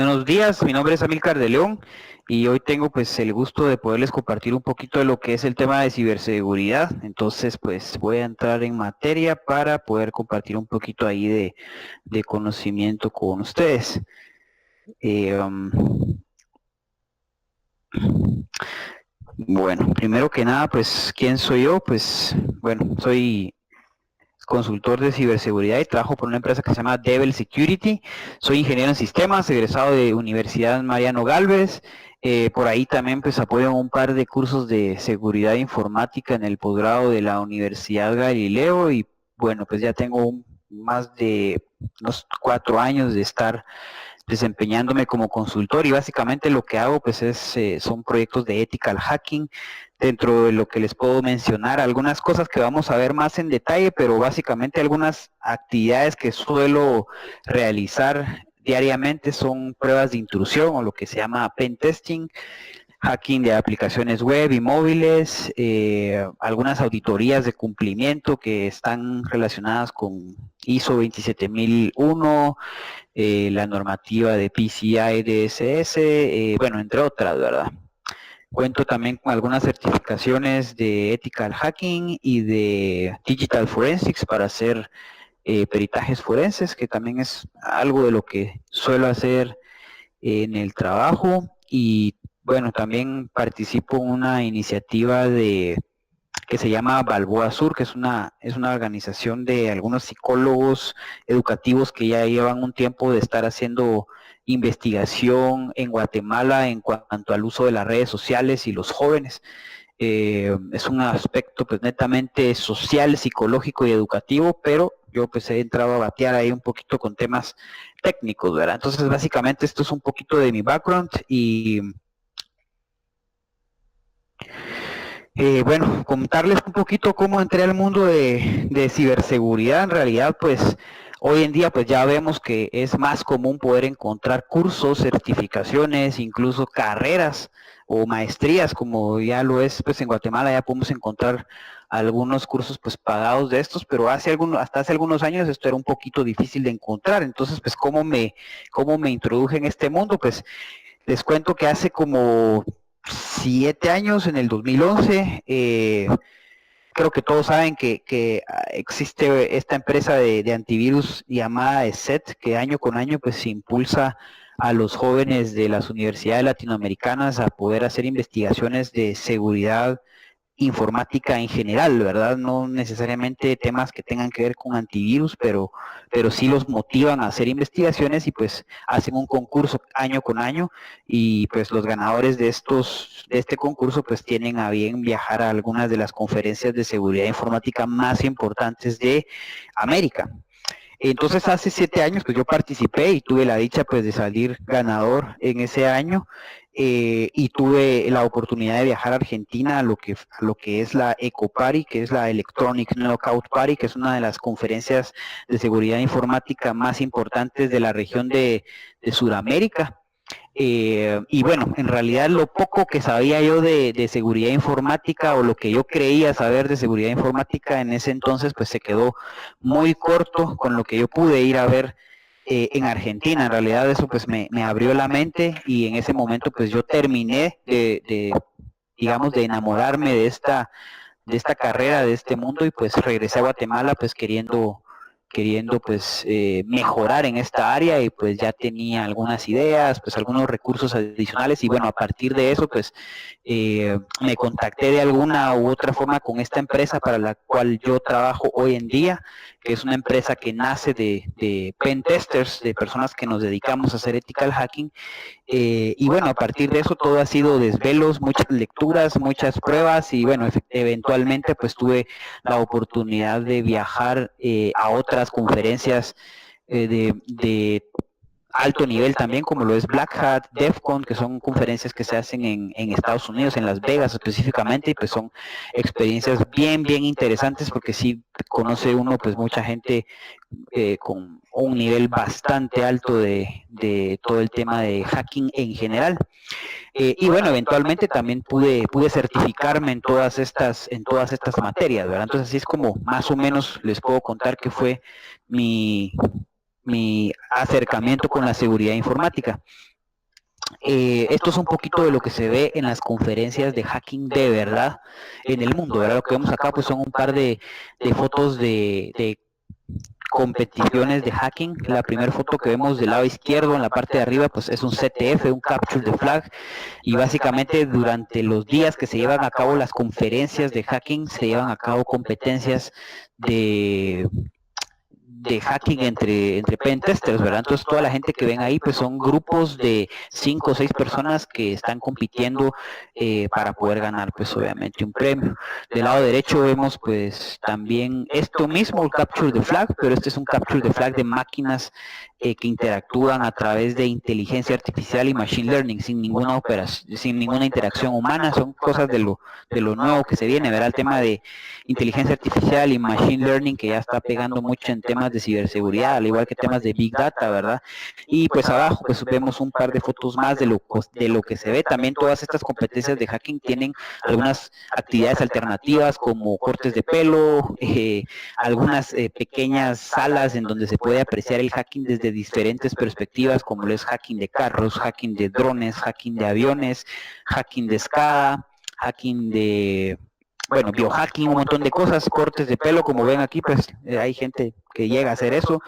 Buenos días, mi nombre es Amílcar de León y hoy tengo pues el gusto de poderles compartir un poquito de lo que es el tema de ciberseguridad. Entonces pues voy a entrar en materia para poder compartir un poquito ahí de conocimiento con ustedes. Eh, um, bueno, primero que nada pues ¿quién soy yo? Pues bueno, soy consultor de ciberseguridad y trabajo por una empresa que se llama Devil Security. Soy ingeniero en sistemas, egresado de Universidad Mariano Galvez. Por ahí también pues apoyo un par de cursos de seguridad informática en el posgrado de la Universidad Galileo y bueno, pues ya tengo más de unos 4 años de estar desempeñándome como consultor y básicamente lo que hago pues son proyectos de ethical hacking. Dentro de lo que les puedo mencionar algunas cosas que vamos a ver más en detalle, pero básicamente algunas actividades que suelo realizar diariamente son pruebas de intrusión o lo que se llama pen testing, hacking de aplicaciones web y móviles, algunas auditorías de cumplimiento que están relacionadas con ISO 27001, la normativa de PCI DSS, bueno, entre otras, ¿verdad? Cuento también con algunas certificaciones de Ethical Hacking y de Digital Forensics para hacer peritajes forenses, que también es algo de lo que suelo hacer en el trabajo. Y bueno, también participo en una iniciativa que se llama Balboa Sur, que es una organización de algunos psicólogos educativos que ya llevan un tiempo de estar haciendo investigación en Guatemala en cuanto al uso de las redes sociales y los jóvenes. Es un aspecto pues netamente social, psicológico y educativo, pero yo pues he entrado a batear ahí un poquito con temas técnicos, ¿verdad? Entonces básicamente esto es un poquito de mi background y bueno, contarles un poquito cómo entré al mundo de ciberseguridad. En realidad, pues hoy en día pues ya vemos que es más común poder encontrar cursos, certificaciones, incluso carreras o maestrías, como ya lo es pues en Guatemala, ya podemos encontrar algunos cursos pues pagados de estos, pero hasta hace algunos años esto era un poquito difícil de encontrar. Entonces, pues cómo me introduje en este mundo, pues les cuento que hace como 7 años, en el 2011, creo que todos saben que existe esta empresa de antivirus llamada ESET, que año con año pues impulsa a los jóvenes de las universidades latinoamericanas a poder hacer investigaciones de seguridad informática en general, ¿verdad? No necesariamente temas que tengan que ver con antivirus, pero sí los motivan a hacer investigaciones y pues hacen un concurso año con año y pues los ganadores de este concurso pues tienen a bien viajar a algunas de las conferencias de seguridad informática más importantes de América. Entonces hace 7 años pues yo participé y tuve la dicha pues de salir ganador en ese año y tuve la oportunidad de viajar a Argentina a lo que es la EcoParty, que es la Electronic Knockout Party, que es una de las conferencias de seguridad informática más importantes de la región de Sudamérica. Y bueno, en realidad lo poco que sabía yo de seguridad informática o lo que yo creía saber de seguridad informática en ese entonces pues se quedó muy corto con lo que yo pude ir a ver en Argentina. En realidad eso pues me abrió la mente y en ese momento pues yo terminé digamos, de enamorarme de esta carrera, de este mundo y pues regresé a Guatemala pues queriendo pues mejorar en esta área y pues ya tenía algunas ideas, pues algunos recursos adicionales y bueno, a partir de eso pues me contacté de alguna u otra forma con esta empresa para la cual yo trabajo hoy en día, que es una empresa que nace de pen testers, de personas que nos dedicamos a hacer ethical hacking y bueno, a partir de eso todo ha sido desvelos, muchas lecturas, muchas pruebas y bueno, eventualmente pues tuve la oportunidad de viajar a otras conferencias de alto nivel también, como lo es Black Hat, DEF CON, que son conferencias que se hacen en Estados Unidos, en Las Vegas específicamente, y pues son experiencias bien interesantes porque sí conoce uno pues mucha gente con un nivel bastante alto de todo el tema de hacking en general. Y bueno, eventualmente también pude certificarme en todas estas materias, ¿verdad? Entonces así es como más o menos les puedo contar que fue mi, mi acercamiento con la seguridad informática. Esto es un poquito de lo que se ve en las conferencias de hacking de verdad en el mundo, ¿verdad? Lo que vemos acá pues son un par de fotos de competiciones de hacking. La primera foto que vemos del lado izquierdo en la parte de arriba pues es un CTF, un Capture the Flag, y básicamente durante los días que se llevan a cabo las conferencias de hacking se llevan a cabo competencias de hacking entre pentesters, ¿verdad? Entonces toda la gente que ven ahí pues son grupos de 5 o 6 personas que están compitiendo para poder ganar pues obviamente un premio. Del lado derecho vemos pues también esto mismo, el Capture the Flag, pero este es un Capture the Flag de máquinas que interactúan a través de inteligencia artificial y machine learning sin ninguna operación, sin ninguna interacción humana. Son cosas de lo nuevo que se viene, ¿verdad? El tema de inteligencia artificial y machine learning que ya está pegando mucho en temas de ciberseguridad, al igual que temas de big data, ¿verdad? Y pues abajo pues vemos un par de fotos más de lo que se ve. También todas estas competencias de hacking tienen algunas actividades alternativas como cortes de pelo, algunas pequeñas salas en donde se puede apreciar el hacking desde diferentes perspectivas, como lo es hacking de carros, hacking de drones, hacking de aviones, hacking de SCADA, hacking de, bueno, biohacking, un montón de cosas, cortes de pelo, como ven aquí, pues hay gente que llega a hacer eso.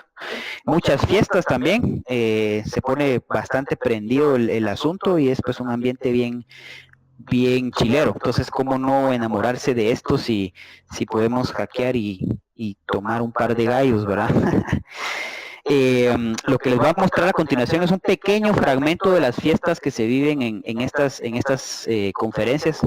Muchas fiestas también, se pone bastante prendido el asunto y es pues un ambiente bien chilero. Entonces, ¿cómo no enamorarse de esto si podemos hackear y tomar un par de gallos, ¿verdad? Lo que les voy a mostrar a continuación es un pequeño fragmento de las fiestas que se viven en estas conferencias.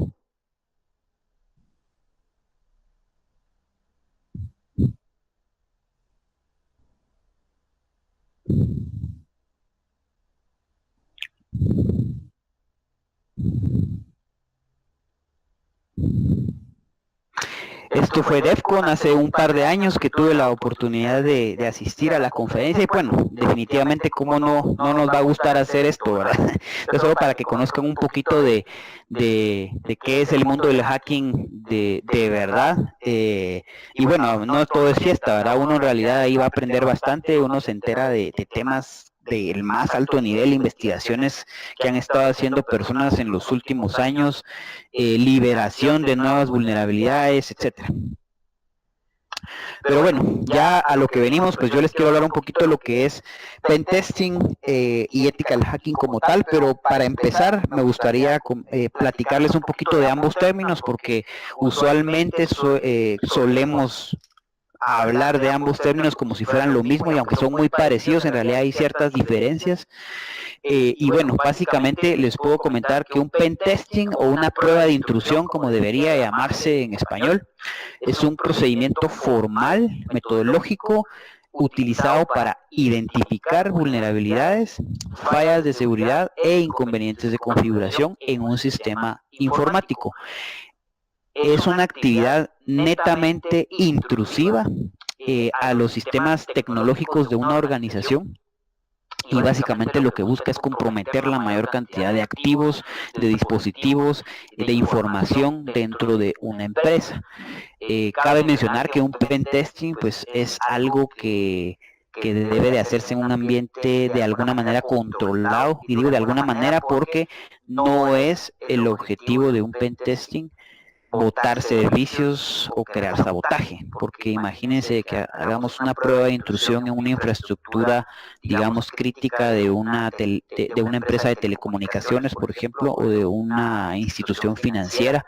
Esto fue DEFCON hace un par de años que tuve la oportunidad de asistir a la conferencia y bueno, definitivamente cómo no nos va a gustar hacer esto, ¿verdad? Entonces, solo para que conozcan un poquito de qué es el mundo del hacking de verdad. Y bueno, no todo es fiesta, ¿verdad? Uno en realidad ahí va a aprender bastante, uno se entera de temas del más alto nivel, investigaciones que han estado haciendo personas en los últimos años, liberación de nuevas vulnerabilidades, etcétera. Pero bueno, ya a lo que venimos, pues yo les quiero hablar un poquito de lo que es pentesting y ethical hacking como tal, pero para empezar me gustaría platicarles un poquito de ambos términos porque usualmente solemos hablar de ambos términos como si fueran lo mismo y aunque son muy parecidos, en realidad hay ciertas diferencias. Y bueno, básicamente les puedo comentar que un pentesting o una prueba de intrusión, como debería llamarse en español, es un procedimiento formal, metodológico, utilizado para identificar vulnerabilidades, fallas de seguridad e inconvenientes de configuración en un sistema informático. Es una actividad netamente intrusiva a los sistemas tecnológicos de una organización y básicamente lo que busca es comprometer la mayor cantidad de activos, de dispositivos, de información dentro de una empresa. Cabe mencionar que un pentesting pues es algo que debe de hacerse en un ambiente de alguna manera controlado, y digo de alguna manera porque no es el objetivo de un pentesting botar servicios o crear sabotaje, porque imagínense que hagamos una prueba de intrusión en una infraestructura, digamos, crítica de una empresa de telecomunicaciones, por ejemplo, o de una institución financiera,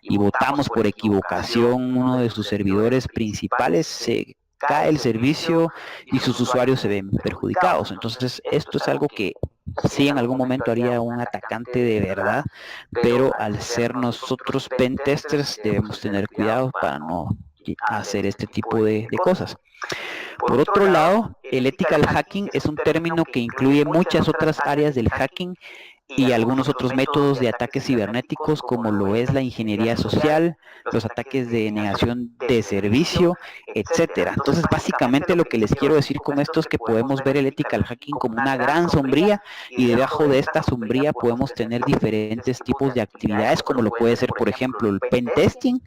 y botamos por equivocación uno de sus servidores principales, se cae el servicio y sus usuarios se ven perjudicados. Entonces, esto es algo que sí en algún momento haría un atacante de verdad, pero al ser nosotros pentesters debemos tener cuidado para no hacer este tipo de cosas. Por otro lado, el ethical hacking es un término que incluye muchas otras áreas del hacking y algunos otros métodos de ataques cibernéticos como lo es la ingeniería social, los ataques de negación de servicio, etcétera. Entonces, básicamente lo que les quiero decir con esto es que podemos ver el ethical hacking como una gran sombría y debajo de esta sombría podemos tener diferentes tipos de actividades como lo puede ser, por ejemplo, el pen testing,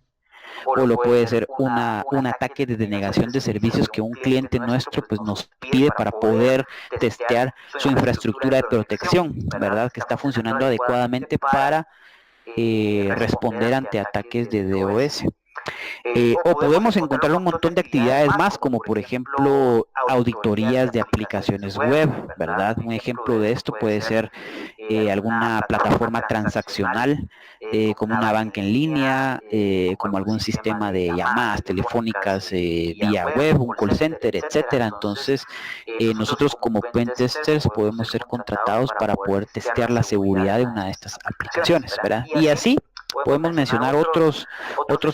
o lo puede ser un ataque de denegación de servicios que un cliente nuestro pues nos pide para poder testear su infraestructura de protección, ¿verdad? Que está funcionando adecuadamente para responder ante ataques de DOS. O podemos encontrar un montón de actividades más, como por ejemplo auditorías de aplicaciones web, ¿verdad? Un ejemplo de esto puede ser alguna plataforma transaccional, como una banca en línea, como algún sistema de llamadas telefónicas vía web, un call center, etcétera. Entonces, nosotros como pentesters podemos ser contratados para poder testear la seguridad de una de estas aplicaciones, ¿verdad? Y así podemos mencionar otros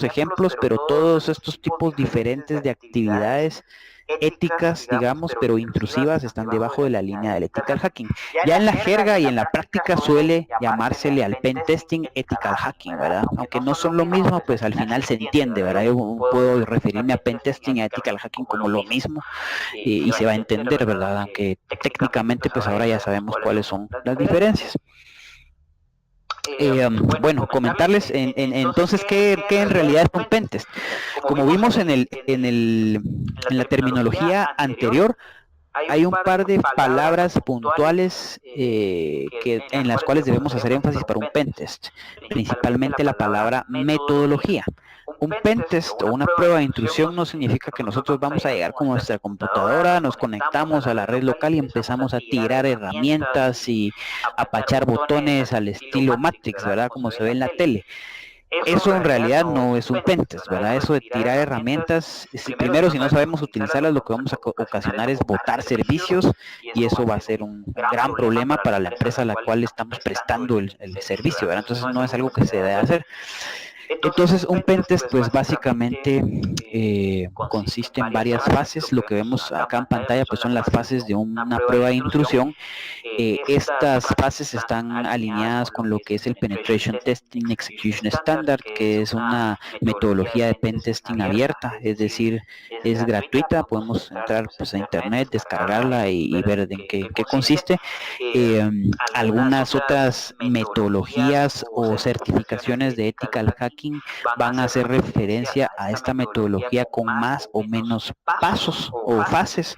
ejemplos, pero todos estos tipos diferentes de actividades éticas, digamos, pero intrusivas, están debajo de la línea del ethical hacking. Ya en la jerga y en la práctica suele llamársele al pen testing ethical hacking, ¿verdad? Aunque no son lo mismo, pues al final se entiende, ¿verdad? Yo puedo referirme a pen testing y a ethical hacking como lo mismo y se va a entender, ¿verdad? Aunque técnicamente, pues ahora ya sabemos cuáles son las diferencias. Bueno, comentarles entonces qué en realidad es un pentest. Como vimos en la terminología anterior, hay un par de palabras puntuales en las cuales debemos hacer énfasis para un pentest, principalmente la palabra metodología. Un pentest o una prueba de intrusión no significa que nosotros vamos a llegar con nuestra computadora, nos conectamos a la red local y empezamos a tirar herramientas y a pachar botones al estilo Matrix, ¿verdad? Como se ve en la tele. Eso en realidad no es un pentest, ¿verdad? Eso de tirar herramientas, primero si no sabemos utilizarlas, lo que vamos a ocasionar es botar servicios y eso va a ser un gran problema para la empresa a la cual estamos prestando el servicio, ¿verdad? Entonces no es algo que se debe hacer. Entonces un pentest pues básicamente consiste en varias fases. Lo que vemos acá en pantalla pues son las fases de una prueba de intrusión. Estas fases están alineadas con lo que es el Penetration Testing Execution Standard, que es una metodología de pentesting abierta, es decir, es gratuita, podemos entrar pues a internet, descargarla y ver en qué consiste. Algunas otras metodologías o certificaciones de ethical hacking van a hacer referencia a esta metodología con más o menos pasos o fases,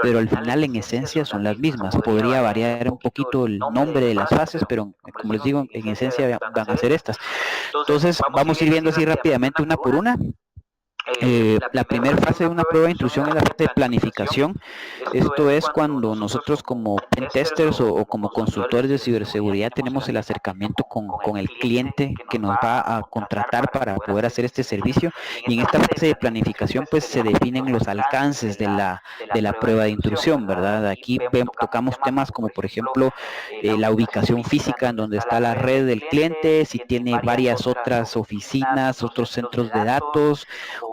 pero al final en esencia son las mismas. Podría variar un poquito el nombre de las fases, pero como les digo, en esencia van a ser estas. Entonces vamos a ir viendo así rápidamente una por una. La primera fase de una prueba de intrusión es la fase de planificación. Esto es cuando nosotros como pentesters o como consultores de ciberseguridad tenemos el acercamiento con el cliente que nos va a contratar para poder hacer este servicio, y en esta fase de planificación pues se definen los alcances de la prueba de intrusión, ¿verdad? Aquí tocamos temas como por ejemplo la ubicación física en donde está la red del cliente, si tiene varias otras oficinas, otros centros de datos,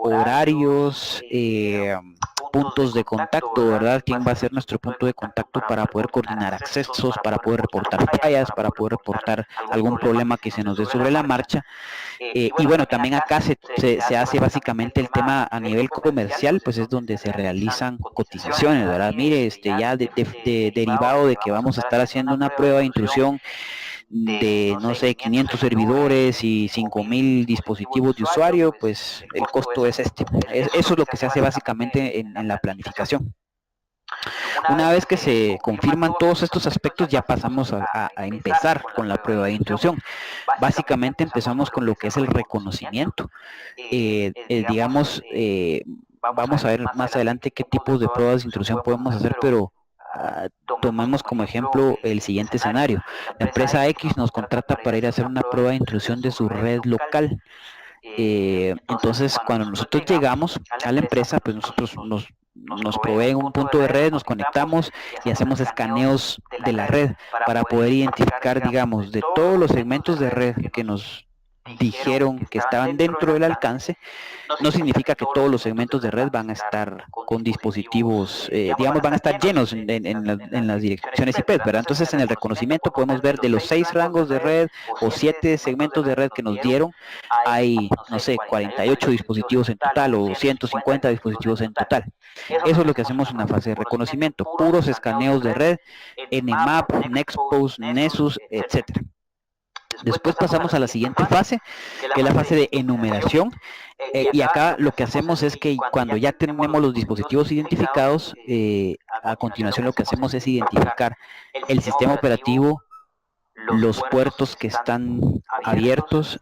horarios, puntos de contacto, ¿verdad? ¿Quién va a ser nuestro punto de contacto para poder coordinar accesos, para poder reportar fallas, para poder reportar algún problema que se nos dé sobre la marcha? Y bueno, también acá se hace básicamente el tema a nivel comercial, pues es donde se realizan cotizaciones, ¿verdad? Mire, ya derivado de que vamos a estar haciendo una prueba de intrusión de, no sé, 500 servidores y 5,000 dispositivos de usuario, pues el costo es este. Eso es lo que se hace básicamente en la planificación. Una vez que se confirman todos estos aspectos, ya pasamos a empezar con la prueba de intrusión. Básicamente empezamos con lo que es el reconocimiento. Digamos, vamos a ver más adelante qué tipos de pruebas de intrusión podemos hacer, pero tomemos como ejemplo el siguiente escenario. La empresa X nos contrata para ir a hacer una prueba de intrusión de su red local. Entonces, cuando nosotros llegamos a la empresa, pues nosotros nos proveen un punto de red, nos conectamos y hacemos escaneos de la red para poder identificar, digamos, de todos los segmentos de red que nos dijeron que estaban dentro del alcance. No significa que todos los segmentos de red van a estar con dispositivos, digamos, van a estar llenos en las direcciones IP, ¿verdad? Entonces, en el reconocimiento podemos ver de los 6 rangos de red o 7 segmentos de red que nos dieron, hay, no sé, 48 dispositivos en total o 150 dispositivos en total. Eso es lo que hacemos en la fase de reconocimiento, puros escaneos de red, Nmap, Nexpose, Nessus, etcétera. Después pasamos a la siguiente fase, que es la fase de enumeración. Y acá lo que hacemos es que cuando ya tenemos los dispositivos identificados, a continuación lo que hacemos es identificar el sistema operativo, los puertos que están abiertos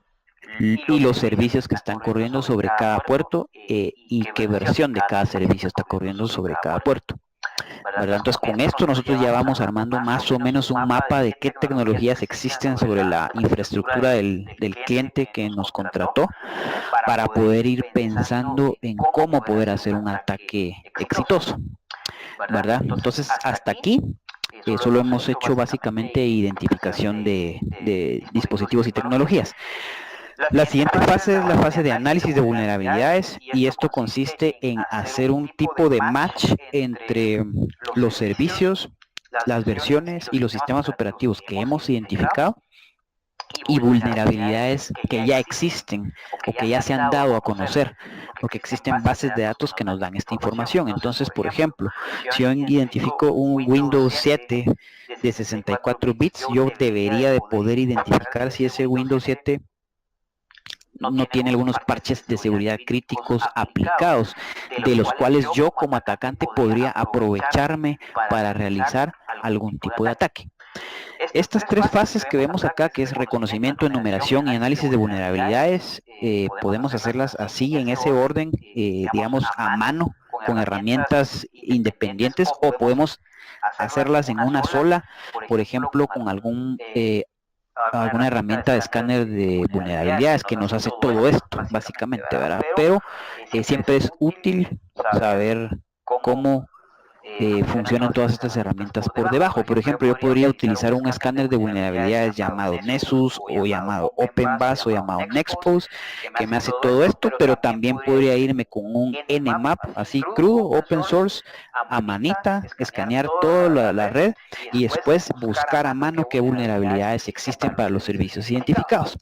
y los servicios que están corriendo sobre cada puerto y qué versión de cada servicio está corriendo sobre cada puerto, ¿verdad? Entonces con esto nosotros ya vamos armando más o menos un mapa de qué tecnologías existen sobre la infraestructura del cliente que nos contrató para poder ir pensando en cómo poder hacer un ataque exitoso, ¿verdad? Entonces hasta aquí solo hemos hecho básicamente identificación de dispositivos y tecnologías. La siguiente fase es la fase de análisis de vulnerabilidades y esto consiste en hacer un tipo de match entre los servicios, las versiones y los sistemas operativos que hemos identificado y vulnerabilidades que ya existen o que ya se han dado a conocer, porque existen bases de datos que nos dan esta información. Entonces, por ejemplo, si yo identifico un Windows 7 de 64 bits, yo debería de poder identificar si ese Windows 7 no tiene algunos parches de seguridad críticos aplicados, de los cuales yo como atacante podría aprovecharme para realizar algún tipo de ataque. Estas tres fases que vemos acá, que es reconocimiento, enumeración y análisis de vulnerabilidades, podemos hacerlas así en ese orden, digamos a mano, con herramientas independientes, o podemos hacerlas en una sola, por ejemplo, con alguna herramienta de escáner de vulnerabilidades que nos hace todo esto, básicamente, ¿verdad? Pero siempre es útil saber cómo funcionan todas estas herramientas por debajo. Por ejemplo, yo podría utilizar un escáner de vulnerabilidades llamado Nessus o llamado OpenBAS o llamado Nexpose que me hace todo esto, pero también podría irme con un Nmap así crudo, open source, a manita, escanear toda la red y después buscar a mano qué vulnerabilidades existen para los servicios identificados.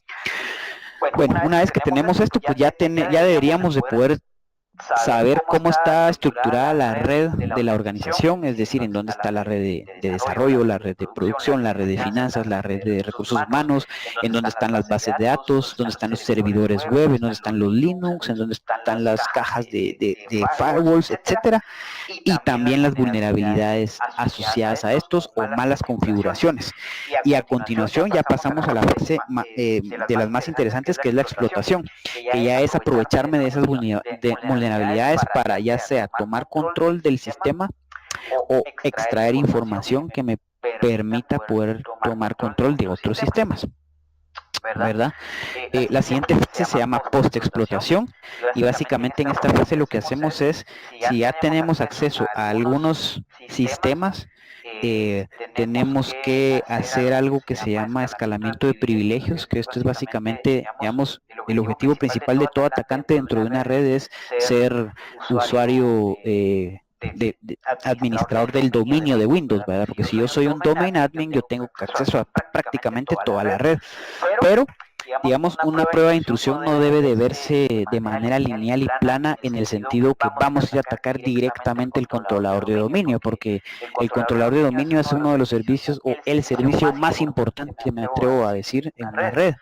Bueno, una vez que tenemos esto, pues ya deberíamos de poder saber cómo está estructurada la red de la organización, es decir, en dónde está la red de desarrollo, la red de producción, la red de finanzas, la red de recursos humanos, en dónde están las bases de datos, dónde están los servidores web, en dónde están los Linux, en dónde están las cajas de firewalls, etcétera, y también las vulnerabilidades asociadas a estos o malas configuraciones. Y a continuación ya pasamos a la fase de las más interesantes, que es la explotación, que ya es aprovecharme de esas vulnerabilidades para ya sea tomar control del sistema o extraer información que me permita poder tomar control de otros sistemas, ¿verdad? La siguiente fase se llama post-explotación y básicamente en esta fase lo que hacemos es, si ya tenemos acceso a algunos sistemas, tenemos que hacer algo que se llama escalamiento de privilegios, que esto es básicamente, digamos, el objetivo principal de todo atacante dentro de una red es ser usuario administrador del dominio de Windows, ¿verdad? Porque si yo soy un domain admin, yo tengo acceso a prácticamente toda la red, pero digamos, una prueba de intrusión no debe de verse de manera lineal y plana en el sentido que vamos a ir a atacar directamente el controlador de dominio, porque el controlador de dominio es uno de los servicios o el servicio más importante, me atrevo a decir, en una red.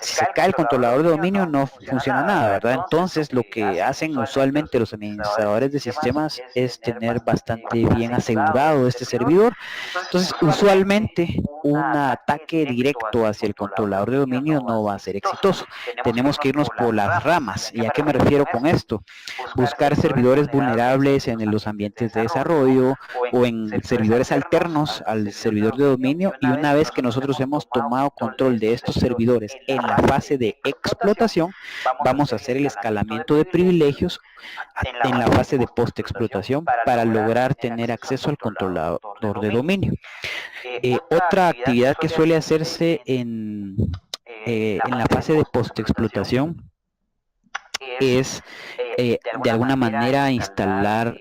Si se cae el controlador de dominio no funciona nada, ¿verdad? Entonces lo que hacen usualmente los administradores de sistemas es tener bastante bien asegurado este servidor. Entonces usualmente un ataque directo hacia el controlador de dominio no va a ser exitoso. Tenemos que irnos por las ramas. ¿Y a qué me refiero con esto? Buscar servidores vulnerables en los ambientes de desarrollo o en servidores alternos al servidor de dominio, y una vez que nosotros hemos tomado control de estos servidores en la fase de explotación, vamos a hacer el escalamiento de privilegios en la fase de post-explotación para lograr tener acceso al controlador de dominio. Otra actividad que suele hacerse en la fase de post-explotación es de alguna manera instalar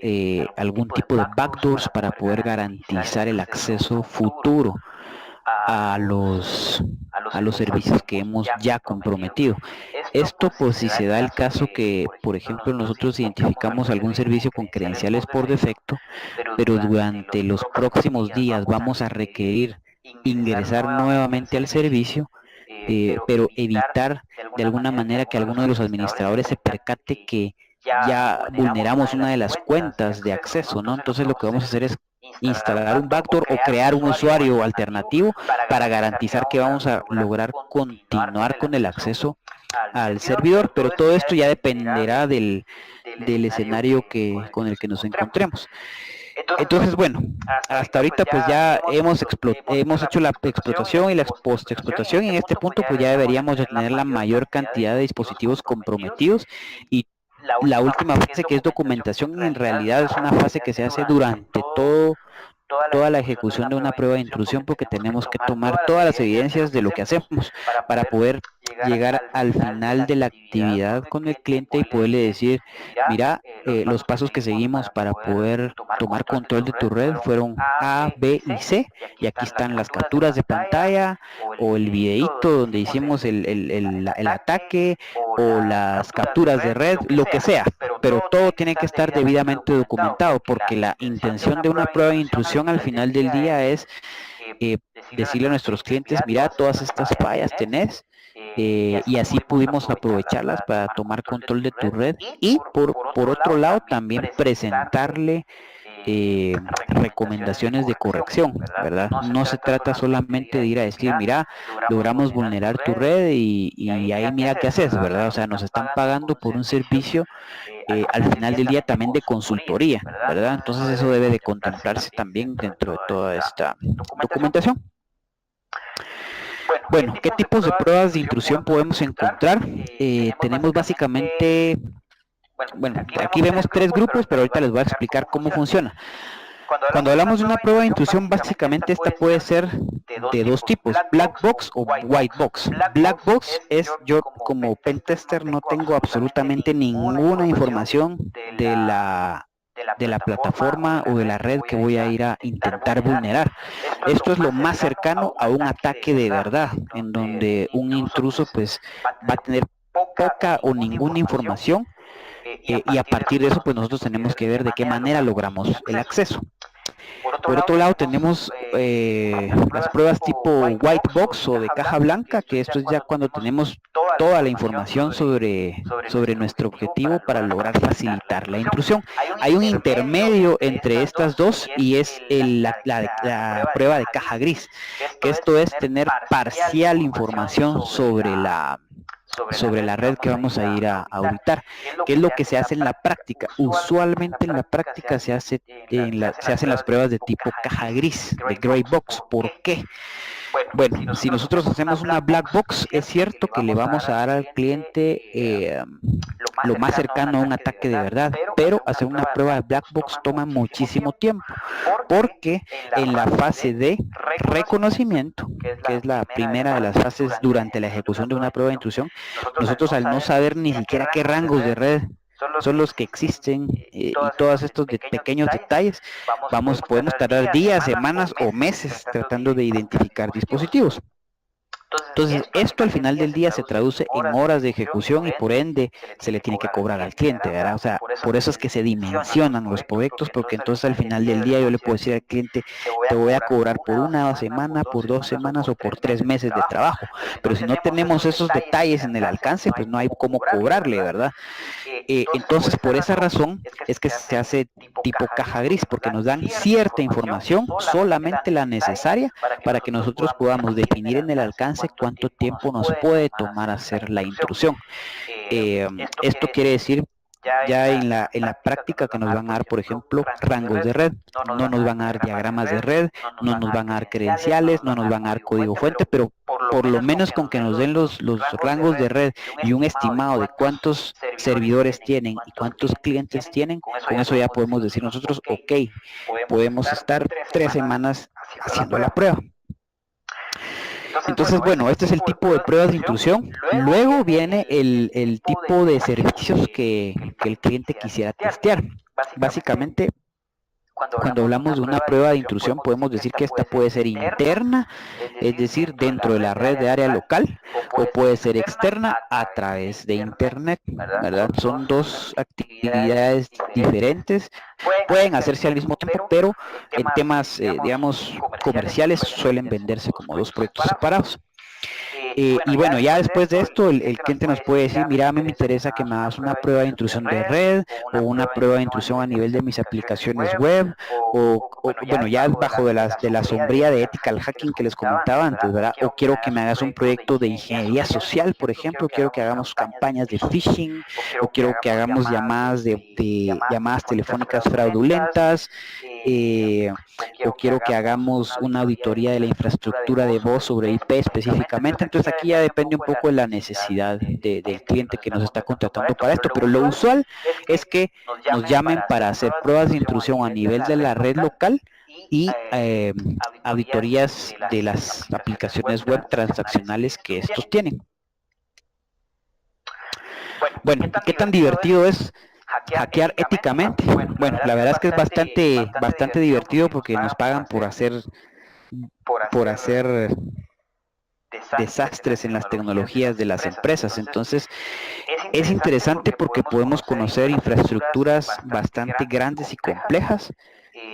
algún tipo de backdoors para poder garantizar el acceso futuro a los servicios que hemos ya comprometido. Esto pues si se da el caso que, por ejemplo, nosotros identificamos algún servicio con credenciales por defecto, pero durante los próximos días vamos a requerir ingresar nuevamente al servicio, pero evitar de alguna manera que alguno de los administradores se percate que ya vulneramos una de las cuentas de acceso, ¿no? Entonces lo que vamos a hacer es instalar un backdoor o crear un usuario alternativo para garantizar que vamos a lograr continuar con el acceso al servidor, pero todo esto ya dependerá del escenario con el que nos encontremos. Entonces, bueno, hasta ahorita pues ya hemos hecho la explotación y la post-explotación, y en este punto pues ya deberíamos de tener la mayor cantidad de dispositivos comprometidos, y la última fase, que es documentación, en realidad es una fase que se hace durante toda la ejecución de una prueba de intrusión, porque tenemos que tomar todas las evidencias de lo que hacemos para poder llegar al final de la actividad con el cliente y poderle decir, mira, los pasos que seguimos para poder tomar control de tu red fueron A, B y C, y aquí están las capturas de pantalla o el videíto donde hicimos el ataque, o las capturas de red, lo que sea, pero todo tiene que estar debidamente documentado, porque la intención de una prueba de intrusión al final del día es decirle a nuestros clientes, mira, todas estas fallas tenés, y así pudimos aprovecharlas para tomar control de tu red, y por otro lado también presentarle recomendaciones de corrección, ¿verdad? No se trata solamente de ir a decir, mira, logramos vulnerar tu red y ahí mira qué haces, ¿verdad? O sea, nos están pagando por un servicio al final del día también de consultoría, ¿verdad? Entonces eso debe de contemplarse también dentro de toda esta documentación. Bueno, ¿qué tipos de pruebas de intrusión podemos encontrar? Tenemos básicamente, bueno, aquí vemos 3 grupos, pero ahorita les voy a explicar cómo funciona. Cuando hablamos de una prueba de intrusión, básicamente esta puede ser de 2 tipos, black box o white box. Black box es, yo como pentester no tengo absolutamente ninguna información de la plataforma o de la red que voy a ir a intentar vulnerar. Esto es lo más cercano a un ataque de verdad, en donde un intruso pues va a tener poca o ninguna información, y a partir de eso pues nosotros tenemos que ver de qué manera logramos el acceso. Por otro lado tenemos las pruebas tipo white box o de caja blanca, que esto es ya cuando tenemos toda la información sobre nuestro objetivo para lograr facilitar la intrusión. Hay un intermedio entre estas dos, y es la prueba de caja gris, que esto es tener parcial información sobre la red que vamos a ir a auditar. ¿Qué es lo que se hace en la práctica? Usualmente en la práctica se hacen las pruebas de tipo caja gris, de gray box. ¿Por qué? Bueno, si nosotros hacemos una black box, es cierto que le vamos a dar al cliente lo más cercano a un ataque de verdad, pero hacer una prueba de black box toma muchísimo tiempo, porque en la fase de reconocimiento, que es la primera de las fases durante la ejecución de una prueba de intrusión, nosotros, al no saber ni siquiera qué rangos de red son los que existen, y todos estos pequeños detalles, podemos tardar días, semanas o meses tratando de identificar dispositivos. Entonces, esto al final del día se traduce en horas de ejecución, y por ende se le tiene que cobrar al cliente, ¿verdad? O sea, por eso es que se dimensionan los proyectos, porque entonces al final del día yo le puedo decir al cliente, te voy a cobrar por una semana, por 2 semanas o por 3 meses de trabajo. Pero si no tenemos esos detalles en el alcance, pues no hay cómo cobrarle, ¿verdad? Entonces, por esa razón es que se hace tipo caja gris, porque nos dan cierta información, solamente la necesaria para que nosotros podamos definir en el alcance cuánto tiempo nos puede tomar hacer la intrusión. Esto quiere decir, ya en la práctica, que nos van a dar, por ejemplo, rangos de red, no nos van a dar diagramas de red, no nos van a dar credenciales, no nos van a dar código fuente, pero por lo menos con que nos den los rangos de red y un estimado de cuántos servidores tienen y cuántos clientes tienen, con eso ya podemos decir nosotros, ok, podemos estar 3 semanas haciendo la prueba. Entonces, bueno, este es el tipo de pruebas de intrusión. Luego viene el tipo de servicios que el cliente quisiera testear. Básicamente, cuando hablamos de una prueba de intrusión, podemos decir que esta puede ser interna, es decir, dentro de la red de área local, o puede ser externa a través de internet, ¿verdad? Son 2 actividades diferentes, pueden hacerse al mismo tiempo, pero en temas, digamos, comerciales, suelen venderse como 2 proyectos separados. Y bueno, ya después de esto, el cliente nos puede decir, mira, a mí me interesa que me hagas una prueba de intrusión de red o una prueba de intrusión a nivel de mis aplicaciones web o bueno, ya bajo de la sombría de ethical hacking que les comentaba antes, ¿verdad? O quiero que me hagas un proyecto de ingeniería social, por ejemplo, quiero que hagamos campañas de phishing o quiero que hagamos llamadas de llamadas telefónicas fraudulentas. O quiero que hagamos una auditoría de la infraestructura de voz sobre IP específicamente. Entonces aquí ya depende un poco de la necesidad del cliente que nos está contratando para esto, pero lo usual es que nos llamen para hacer pruebas de intrusión a nivel de la red local y auditorías de las aplicaciones web transaccionales que estos tienen. Bueno, ¿qué tan divertido es hackear éticamente? Bueno, la verdad es que es bastante divertido porque nos pagan por hacer desastres en las tecnologías de las empresas. Entonces, es interesante porque podemos conocer infraestructuras bastante grandes y complejas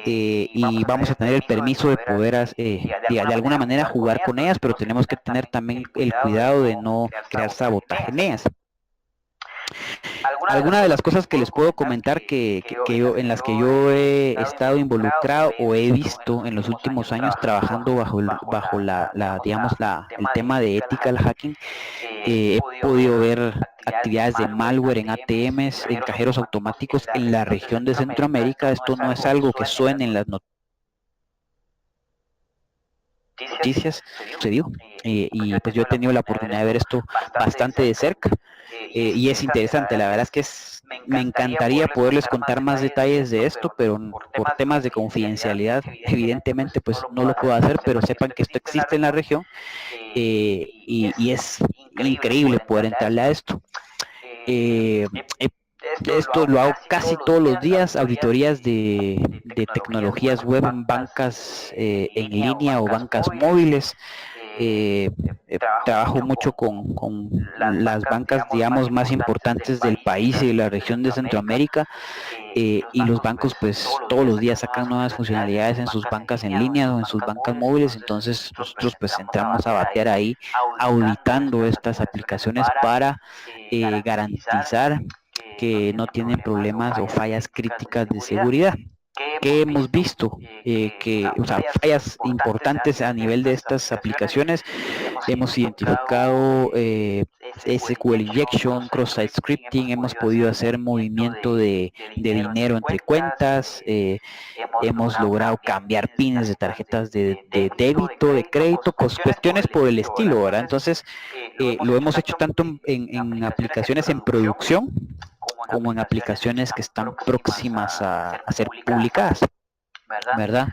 y vamos a tener el permiso de poder de alguna manera jugar con ellas, pero tenemos que tener también el cuidado de no crear sabotaje en ellas. Algunas de las cosas que les puedo comentar en las que yo he estado involucrado o he visto en los últimos años trabajando bajo el tema de ethical hacking, he podido ver actividades de malware en ATMs, en cajeros automáticos en la región de Centroamérica. Esto no es algo que suene en las noticias, sucedió. Y pues yo he tenido la oportunidad de ver esto bastante de cerca. Y es interesante, la verdad es que me encantaría poderles contar más detalles de esto, pero por temas de confidencialidad, evidentemente pues no lo puedo hacer, pero sepan que esto existe en la región y es increíble poder entrarle a esto. Esto lo hago casi todos los días, auditorías de tecnologías web en bancas en línea o bancas móviles. Trabajo mucho con las bancas, digamos, más importantes del país y de la región de Centroamérica, y los bancos pues todos los días sacan nuevas funcionalidades en sus bancas en línea o en sus bancas móviles. Entonces nosotros pues entramos a batear ahí auditando estas aplicaciones para garantizar que no tienen problemas o fallas críticas de seguridad. ¿Qué hemos visto? O sea, fallas importantes a nivel de estas aplicaciones. Hemos identificado SQL injection, cross-site scripting, hemos podido hacer movimiento de dinero entre cuentas, hemos logrado cambiar pines de tarjetas de débito, de crédito, cuestiones por el estilo, ¿verdad? Entonces, lo hemos hecho tanto en aplicaciones en producción como en aplicaciones que están próximas a ser publicadas, ¿verdad?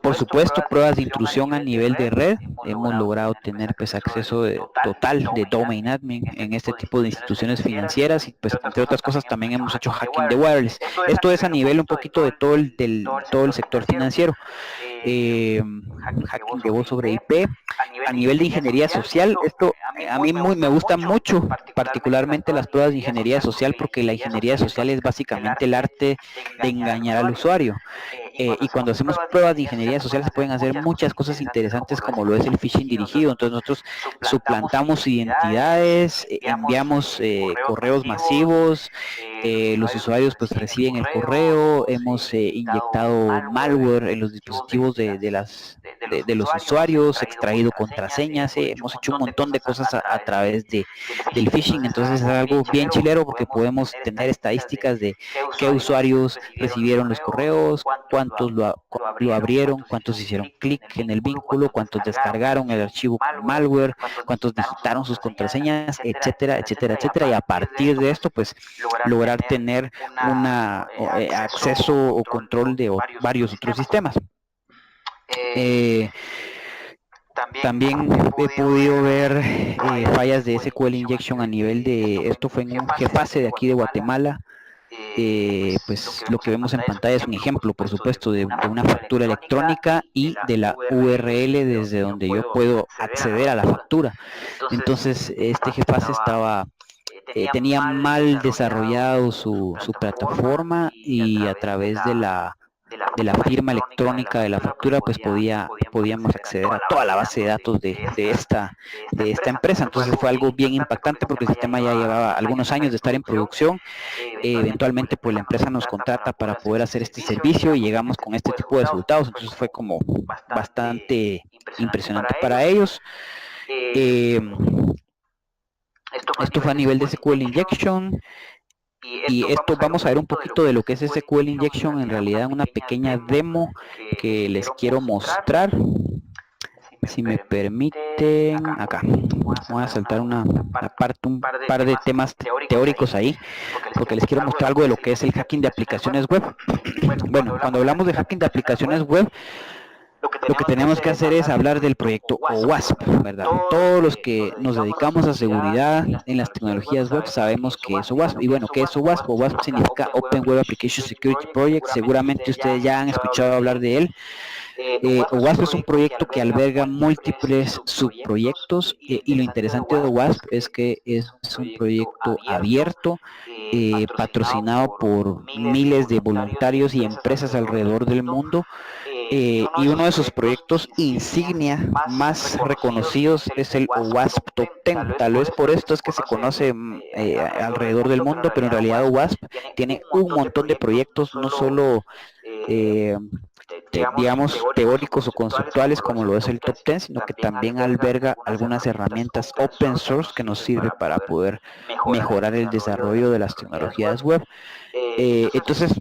Por supuesto, pruebas de intrusión a nivel de red. Hemos logrado tener pues acceso total de domain admin en este tipo de instituciones financieras y pues entre otras cosas también hemos hecho hacking de wireless. Esto es a nivel un poquito de todo el sector financiero. Hacking de voz sobre IP. A nivel de ingeniería social, esto a mí me gusta mucho, particularmente las pruebas de ingeniería social, porque la ingeniería social es básicamente el arte de engañar al usuario. Y cuando hacemos pruebas de ingeniería social se pueden hacer muchas cosas interesantes como lo es el phishing dirigido. Entonces nosotros suplantamos identidades, enviamos correos masivos, los usuarios pues reciben el correo, hemos inyectado malware en los dispositivos de los usuarios, extraído contraseñas, hemos hecho un montón de cosas a través del phishing. Entonces es algo bien chilero porque podemos tener estadísticas de qué usuarios recibieron los correos, cuántos lo abrieron, cuántos hicieron clic en el vínculo, cuántos descargaron el archivo con malware, cuántos digitaron sus contraseñas, etcétera, etcétera, etcétera. Y a partir de esto pues lograr tener acceso o control de varios otros sistemas. También he podido ver fallas de SQL injection a nivel de, esto fue en un jeface de aquí de Guatemala. Pues lo que vemos en pantalla es un ejemplo, por supuesto, de una factura electrónica y de la URL desde donde yo puedo acceder a la factura. Entonces este jeface tenía mal desarrollado su plataforma y a través de la firma electrónica de la factura, pues podíamos acceder a toda la base de datos de esta empresa. Entonces fue algo bien impactante porque el sistema ya llevaba algunos años de estar en producción. Eventualmente pues la empresa nos contrata para poder hacer este servicio y llegamos con este tipo de resultados. Entonces fue como bastante impresionante para ellos. Esto fue a nivel de SQL Injection. Y esto vamos a ver un poquito de lo que es SQL Injection en realidad, una pequeña demo que les quiero mostrar. Si me permiten, acá voy a saltar un par de temas teóricos ahí, porque les quiero mostrar algo de lo que es el hacking de aplicaciones web. Bueno, cuando hablamos de hacking de aplicaciones web, lo que tenemos que hacer es hablar del proyecto OWASP, ¿verdad? Todos los que nos dedicamos a seguridad en las tecnologías web sabemos que es OWASP. Y bueno, ¿qué es OWASP? OWASP significa Open Web Application Security Project. Seguramente ustedes ya han escuchado hablar de él. OWASP es un proyecto que alberga múltiples subproyectos y lo interesante de OWASP es que es un proyecto abierto, patrocinado por miles de voluntarios y empresas alrededor del mundo. Y uno de sus proyectos insignia más reconocidos es el OWASP Top 10. Tal vez por esto es que se conoce alrededor del mundo, pero en realidad OWASP tiene un montón de proyectos, no solo digamos teóricos o conceptuales como lo es el Top 10, sino que también alberga algunas herramientas open source que nos sirve para poder mejorar el desarrollo de las tecnologías web. Entonces,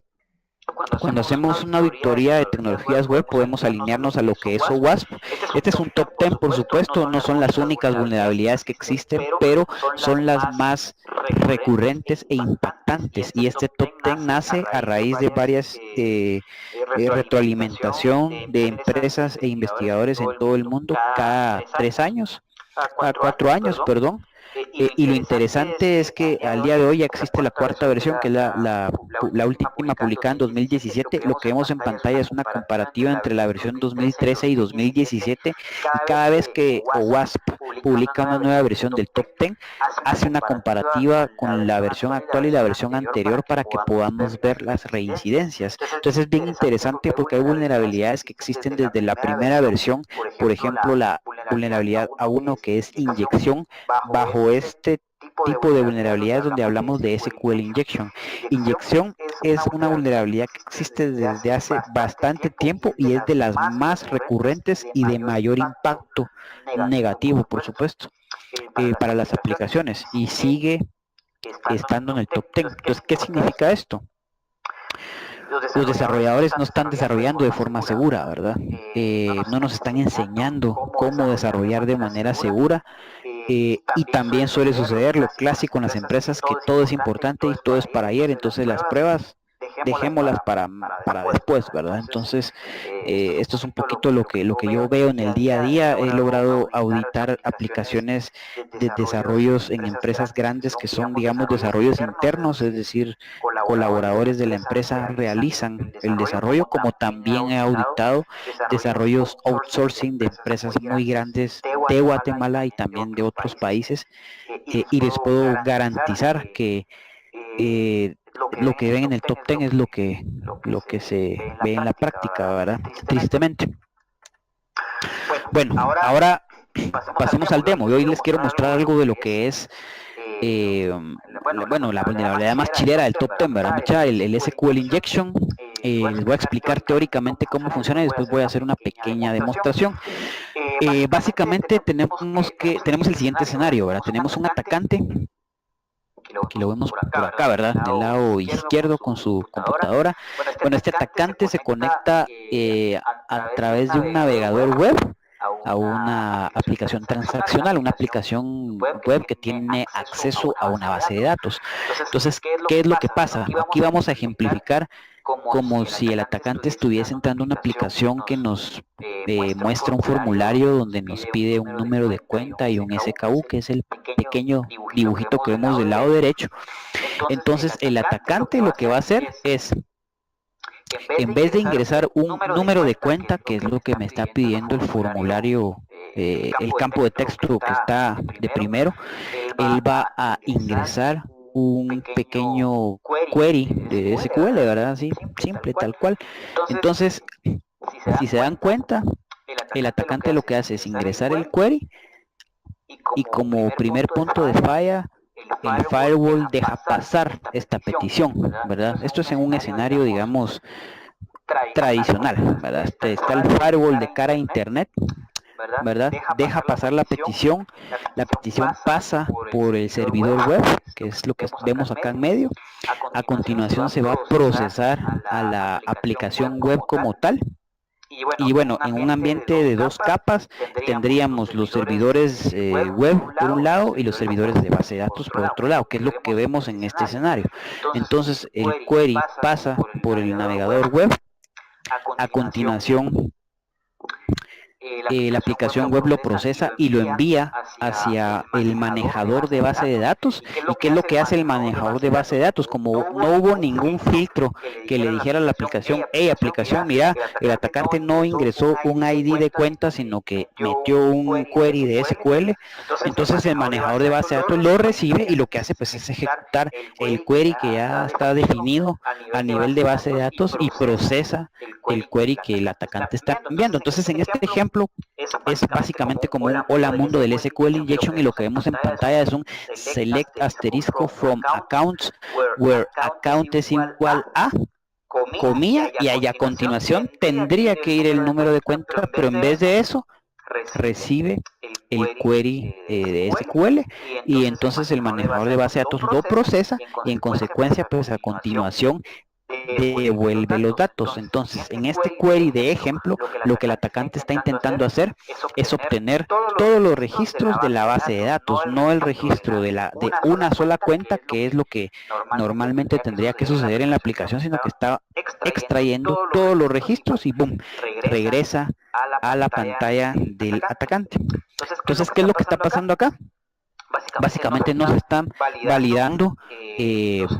cuando hacemos una auditoría de tecnologías web podemos alinearnos a lo que es OWASP. Este es un top 10, por supuesto, no son las únicas vulnerabilidades que existen, pero son las más recurrentes e impactantes. Y este top 10 nace a raíz de varias retroalimentación de empresas e investigadores en todo el mundo cada 4 años, perdón. Y lo interesante es que al día de hoy ya existe la cuarta versión, que es la última publicada en 2017. Lo que vemos en pantalla es una comparativa entre la versión 2013 y 2017. Y cada vez que OWASP publica una nueva versión del Top 10, hace una comparativa con la versión actual y la versión anterior para que podamos ver las reincidencias. Entonces es bien interesante porque hay vulnerabilidades que existen desde la primera versión. Por ejemplo, la vulnerabilidad A1, que es inyección. Bajo este tipo de vulnerabilidades donde hablamos de SQL Injection. Inyección es una vulnerabilidad que existe desde hace bastante tiempo y es de las más recurrentes y de mayor impacto negativo, por supuesto, para las aplicaciones, y sigue estando en el top 10. Entonces, ¿qué significa esto? Los desarrolladores no están desarrollando de forma segura, ¿verdad? No nos están enseñando cómo desarrollar de manera segura. Y también suele suceder lo clásico en las empresas, que todo es importante y todo es para ayer, entonces las pruebas dejémoslas para después, ¿verdad? Entonces esto es un poquito lo que yo veo en el día a día. He logrado auditar aplicaciones de desarrollos en empresas grandes que son, digamos, desarrollos internos, es decir, colaboradores de la empresa realizan el desarrollo, como también he auditado desarrollos outsourcing de empresas muy grandes de Guatemala y también de otros países, y les puedo garantizar que lo que ven en el top 10 es lo que se ve en la práctica, ¿verdad? Tristemente. Bueno, ahora pasemos al demo. Hoy les quiero mostrar algo de lo que es la vulnerabilidad más chilera del top 10, ¿verdad? El SQL Injection. Les voy a explicar teóricamente cómo funciona y después voy a hacer una pequeña demostración. Básicamente tenemos el siguiente escenario, ¿verdad? Tenemos un atacante, aquí lo vemos por acá, ¿verdad? Del lado izquierdo con su computadora. Bueno, este atacante se conecta a través de un navegador web a una aplicación transaccional, una aplicación web que tiene acceso a una base de datos. Entonces, ¿qué es lo que pasa? Aquí vamos a ejemplificar como si el atacante estuviese entrando a una aplicación que nos muestra un formulario donde nos pide un número de cuenta y un SKU, que es el pequeño dibujito que vemos del lado derecho. Entonces, el atacante lo que va a hacer es, en vez de ingresar un número de cuenta, que es lo que me está pidiendo el formulario, el campo de texto que está de primero, él va a ingresar un pequeño query de SQL, ¿verdad? Así, simple, tal cual. Entonces, si se dan cuenta, el atacante lo que hace es ingresar el query y como primer punto de falla, el firewall deja pasar esta petición, ¿verdad? Esto es en un escenario, digamos, tradicional, ¿verdad? Está el firewall de cara a internet, ¿verdad? Deja pasar la petición pasa por el servidor web, que es lo que vemos acá en medio. A continuación se va a procesar a la aplicación web como tal. Y bueno, en un ambiente de dos capas tendríamos los servidores web por un lado y los servidores de base de datos por otro lado, que es lo que vemos en este escenario. Entonces el query pasa por el navegador web. A continuación la aplicación web lo procesa y lo envía hacia el manejador de base de datos. ¿Y qué es lo que hace el manejador de base de datos? Como no hubo ningún filtro que le dijera a la aplicación, hey aplicación, mira, el atacante no ingresó un ID de cuenta, sino que metió un query de SQL, entonces el manejador de base de datos lo recibe y lo que hace pues es ejecutar el query que ya está definido a nivel de base de datos y procesa el query que el atacante está enviando. Entonces en este ejemplo es básicamente como un hola mundo del SQL injection, y lo que vemos en pantalla es un select asterisco from accounts where account es igual a comilla, y ahí a continuación tendría que ir el número de cuenta, pero en vez de eso recibe el query de SQL, y entonces el manejador de base de datos lo procesa y en consecuencia pues a continuación devuelve los datos. Entonces en este query de ejemplo lo que el atacante está intentando hacer es obtener todos los registros de la base de datos, no el registro de una sola cuenta, que es lo que normalmente tendría que suceder en la aplicación, sino que está extrayendo todos los registros y boom, regresa a la pantalla del atacante. Entonces, ¿qué es lo que está pasando acá? Básicamente nos están validando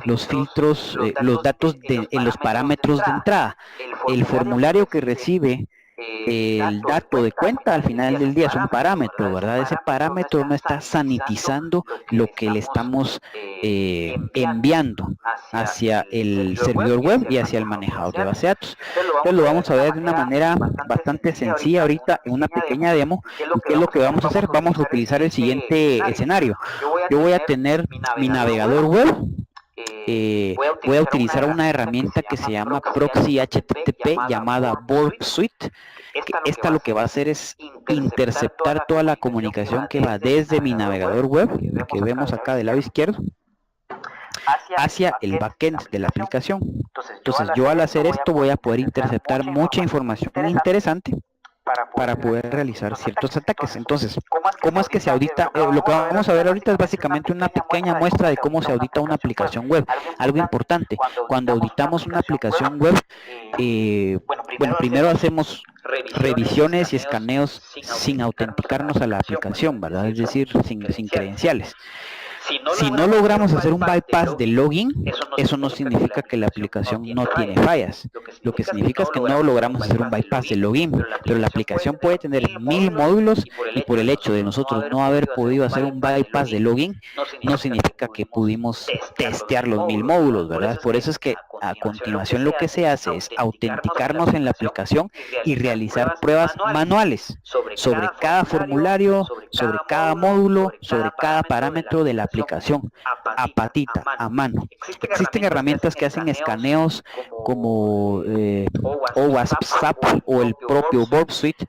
los filtros, los datos en los parámetros de entrada. El formulario que recibe el dato de cuenta al final del día es un parámetro, ¿verdad? Ese parámetro no está sanitizando lo que le estamos enviando hacia el servidor web y hacia el manejador de base de datos. Entonces lo vamos a ver de una manera bastante sencilla ahorita en una pequeña demo. ¿Y qué es lo que vamos a hacer? Vamos a utilizar el siguiente escenario. Yo voy a tener mi navegador web. Voy a utilizar una herramienta que se llama proxy HTTP llamada Burp Suite. Esta lo que va a hacer es interceptar toda la comunicación que va desde mi navegador web, que vemos acá del lado izquierdo, hacia el backend de la aplicación. Entonces yo al hacer esto voy a poder interceptar mucha información interesante para poder realizar ciertos ataques. Entonces, ¿cómo es que se audita? Lo que vamos a ver ahorita es básicamente una pequeña muestra de cómo se audita una aplicación web. Algo importante, cuando auditamos una aplicación web, bueno, primero hacemos revisiones y escaneos sin autenticarnos a la aplicación, ¿verdad? Es decir, sin credenciales. Si no logramos hacer un bypass de login, eso no significa que la aplicación no tiene fallas. Lo que significa es que no logramos hacer un bypass de login, pero la aplicación puede tener 1000 módulos y por el hecho de nosotros no haber podido hacer un bypass de login, no significa que pudimos testear los 1000 módulos, ¿verdad? Por eso es que a continuación lo que se hace es autenticarnos en la aplicación y realizar pruebas manuales sobre cada formulario, sobre cada módulo, sobre cada parámetro de la aplicación, a patita, a mano. Existen herramientas que hacen escaneos como OWASP SAP o el propio Burp Suite,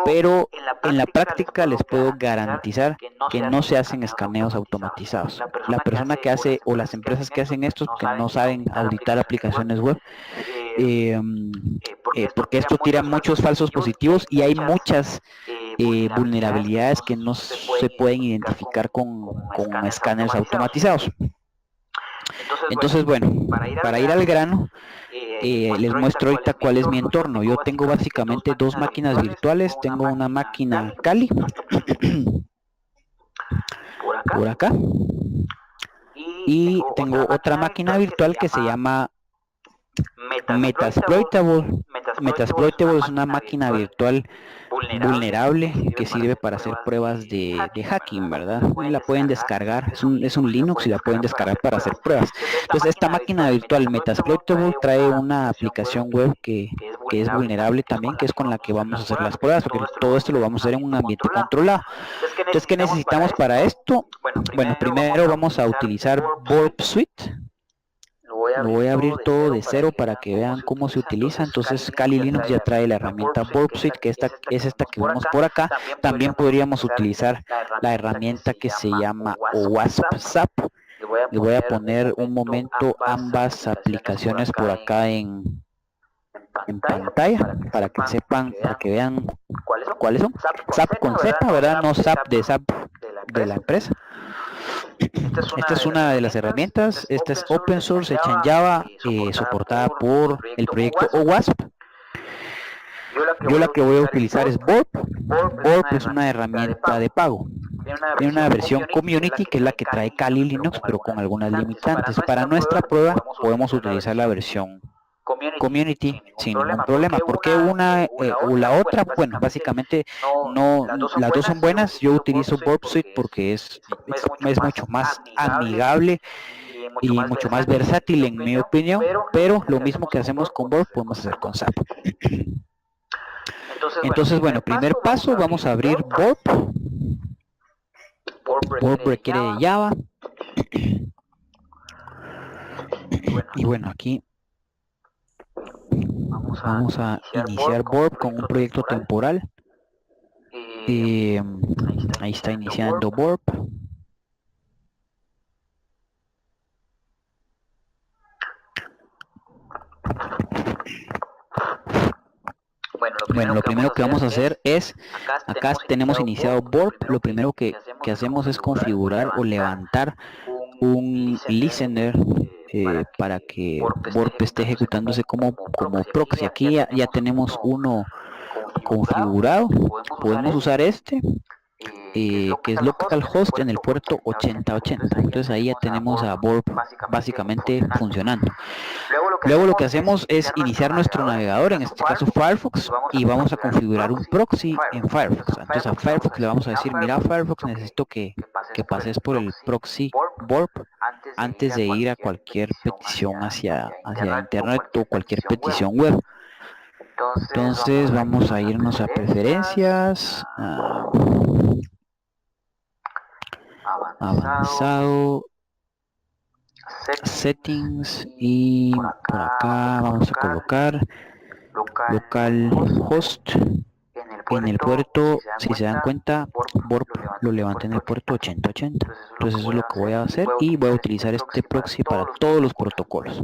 pero en la práctica les puedo garantizar que no se hacen escaneos automatizados. La persona que hace o las empresas que hacen esto que no saben auditar aplicaciones web, porque esto tira muchos falsos positivos y hay muchas vulnerabilidades que no se pueden identificar con escáneres automatizados. Entonces, bueno, para ir al grano, les muestro ahorita cuál es mi entorno. Yo tengo básicamente dos máquinas virtuales. Tengo una máquina Kali por acá y tengo otra máquina virtual que se llama Metasploitable. Metasploitable es una máquina virtual vulnerable que sirve para hacer pruebas de hacking, ¿verdad? Y la pueden descargar, es un Linux y la pueden descargar para hacer pruebas. Entonces esta máquina virtual Metasploitable trae una aplicación web que es vulnerable también, que es con la que vamos a hacer las pruebas, porque todo esto lo vamos a hacer en un ambiente controlado. Entonces, ¿qué necesitamos para esto? Bueno, primero vamos a utilizar Burp Suite. Lo voy a abrir todo de cero para que vean cómo se utiliza. Entonces Kali Linux ya trae la herramienta Burp Suite, que es esta que vemos por acá. También podríamos utilizar la herramienta que se llama OWASP SAP. Le voy a poner un momento ambas aplicaciones por acá en pantalla para que sepan, para que vean cuáles son. SAP con Z, ¿verdad? No SAP de la empresa. Esta es una de las herramientas. Esta es open source, hecha en Java, soportada por el proyecto OWASP. Yo la que voy a utilizar es Burp. Burp es una herramienta de pago. Tiene una versión community, que es la que trae Kali Linux, pero con algunas limitantes. Para nuestra prueba podemos utilizar la versión community sin ningún problema. ¿Por qué una o la otra? Bueno, básicamente no, las dos son buenas. Yo utilizo Burp Suite porque es mucho más amigable y mucho más versátil en mi opinión, pero lo mismo que hacemos con Burp podemos hacer con SAP. Entonces, bueno, primer paso, vamos a abrir Burp. Burp requiere de Java. Y bueno, aquí vamos a iniciar Burp con un proyecto temporal. Ahí está iniciando Burp. Bueno, lo primero que vamos a hacer es, acá tenemos iniciado Burp, lo primero que hacemos es configurar o levantar un listener para que Burp esté ejecutándose como proxy. Aquí ya tenemos uno configurado. Podemos usar este, que es localhost en el puerto 8080. Entonces ahí ya tenemos a Burp básicamente funcionando. Luego lo que hacemos es iniciar nuestro navegador, en este caso Firefox, y vamos a configurar un proxy en Firefox. Entonces a Firefox le vamos a decir: mira Firefox, necesito que pases por el proxy Burp antes de ir a cualquier petición hacia internet o cualquier petición web. Entonces vamos a irnos a preferencias, avanzado, settings, y por acá vamos a colocar localhost en el puerto. Si se dan cuenta, Burp lo levanta en el puerto 8080. Entonces eso es lo que voy a hacer, y voy a utilizar este proxy para todos los protocolos.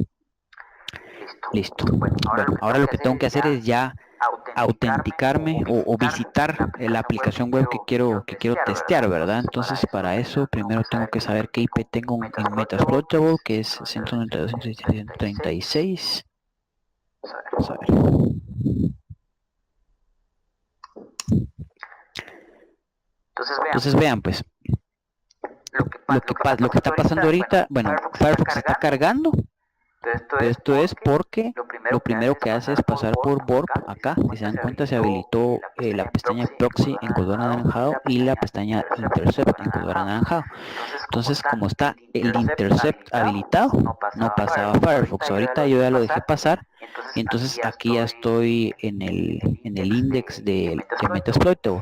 Listo. Bueno, ahora lo que tengo que hacer es ya autenticarme o visitar la aplicación web que quiero testear, ¿verdad? Entonces para eso primero tengo que saber qué IP tengo en Metasploitable, que es 192.166. Vamos a ver. Entonces vean, pues lo que está pasando ahorita. Bueno, Firefox está cargando. Esto es porque lo primero que hace es pasar por Burp. Acá, si se dan cuenta, se habilitó la pestaña Proxy en color anaranjado y la pestaña Intercept en color anaranjado. Entonces, como está el Intercept habilitado, no pasaba Firefox. Ahorita yo ya lo dejé pasar, y entonces aquí ya estoy en el index de Metasploitable.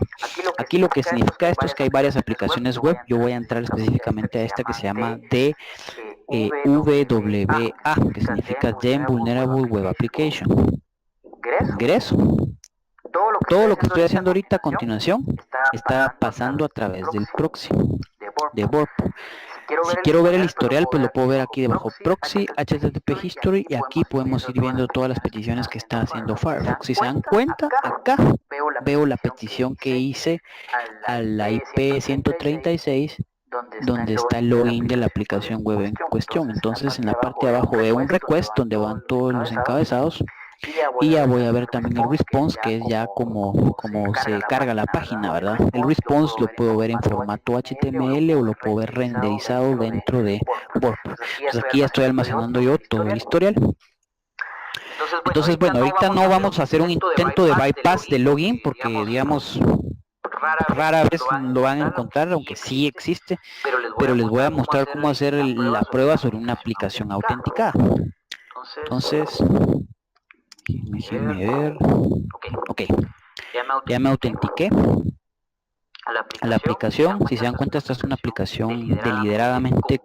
Aquí lo que significa esto es que hay varias aplicaciones web. Yo voy a entrar específicamente a esta que se llama WWA, que significa Then Vulnerable Web Application. Ingreso. Todo lo que estoy haciendo ahorita a continuación está pasando a través del proxy de Burp. Si quiero ver el historial, pues lo puedo ver aquí debajo, proxy, HTTP history, y aquí podemos ir viendo todas las peticiones que está haciendo Firefox. Si se dan cuenta, acá veo la petición que hice a la IP 136, donde está el login de la aplicación web en cuestión. Entonces en la parte de abajo veo un request donde van todos los encabezados, y ya voy a ver también el response, que es ya como se carga la página, ¿verdad? El response lo puedo ver en formato HTML o lo puedo ver renderizado dentro de Burp. Entonces aquí ya estoy almacenando yo todo el historial. Entonces, bueno, ahorita no vamos a hacer un intento de bypass de login porque, digamos, rara vez lo van a encontrar, aunque sí existe, pero les voy a mostrar cómo hacer la prueba sobre una aplicación autenticada. Entonces, déjenme ver. Ok, ya me autentiqué a la aplicación. Si se dan cuenta, esta es una aplicación deliberadamente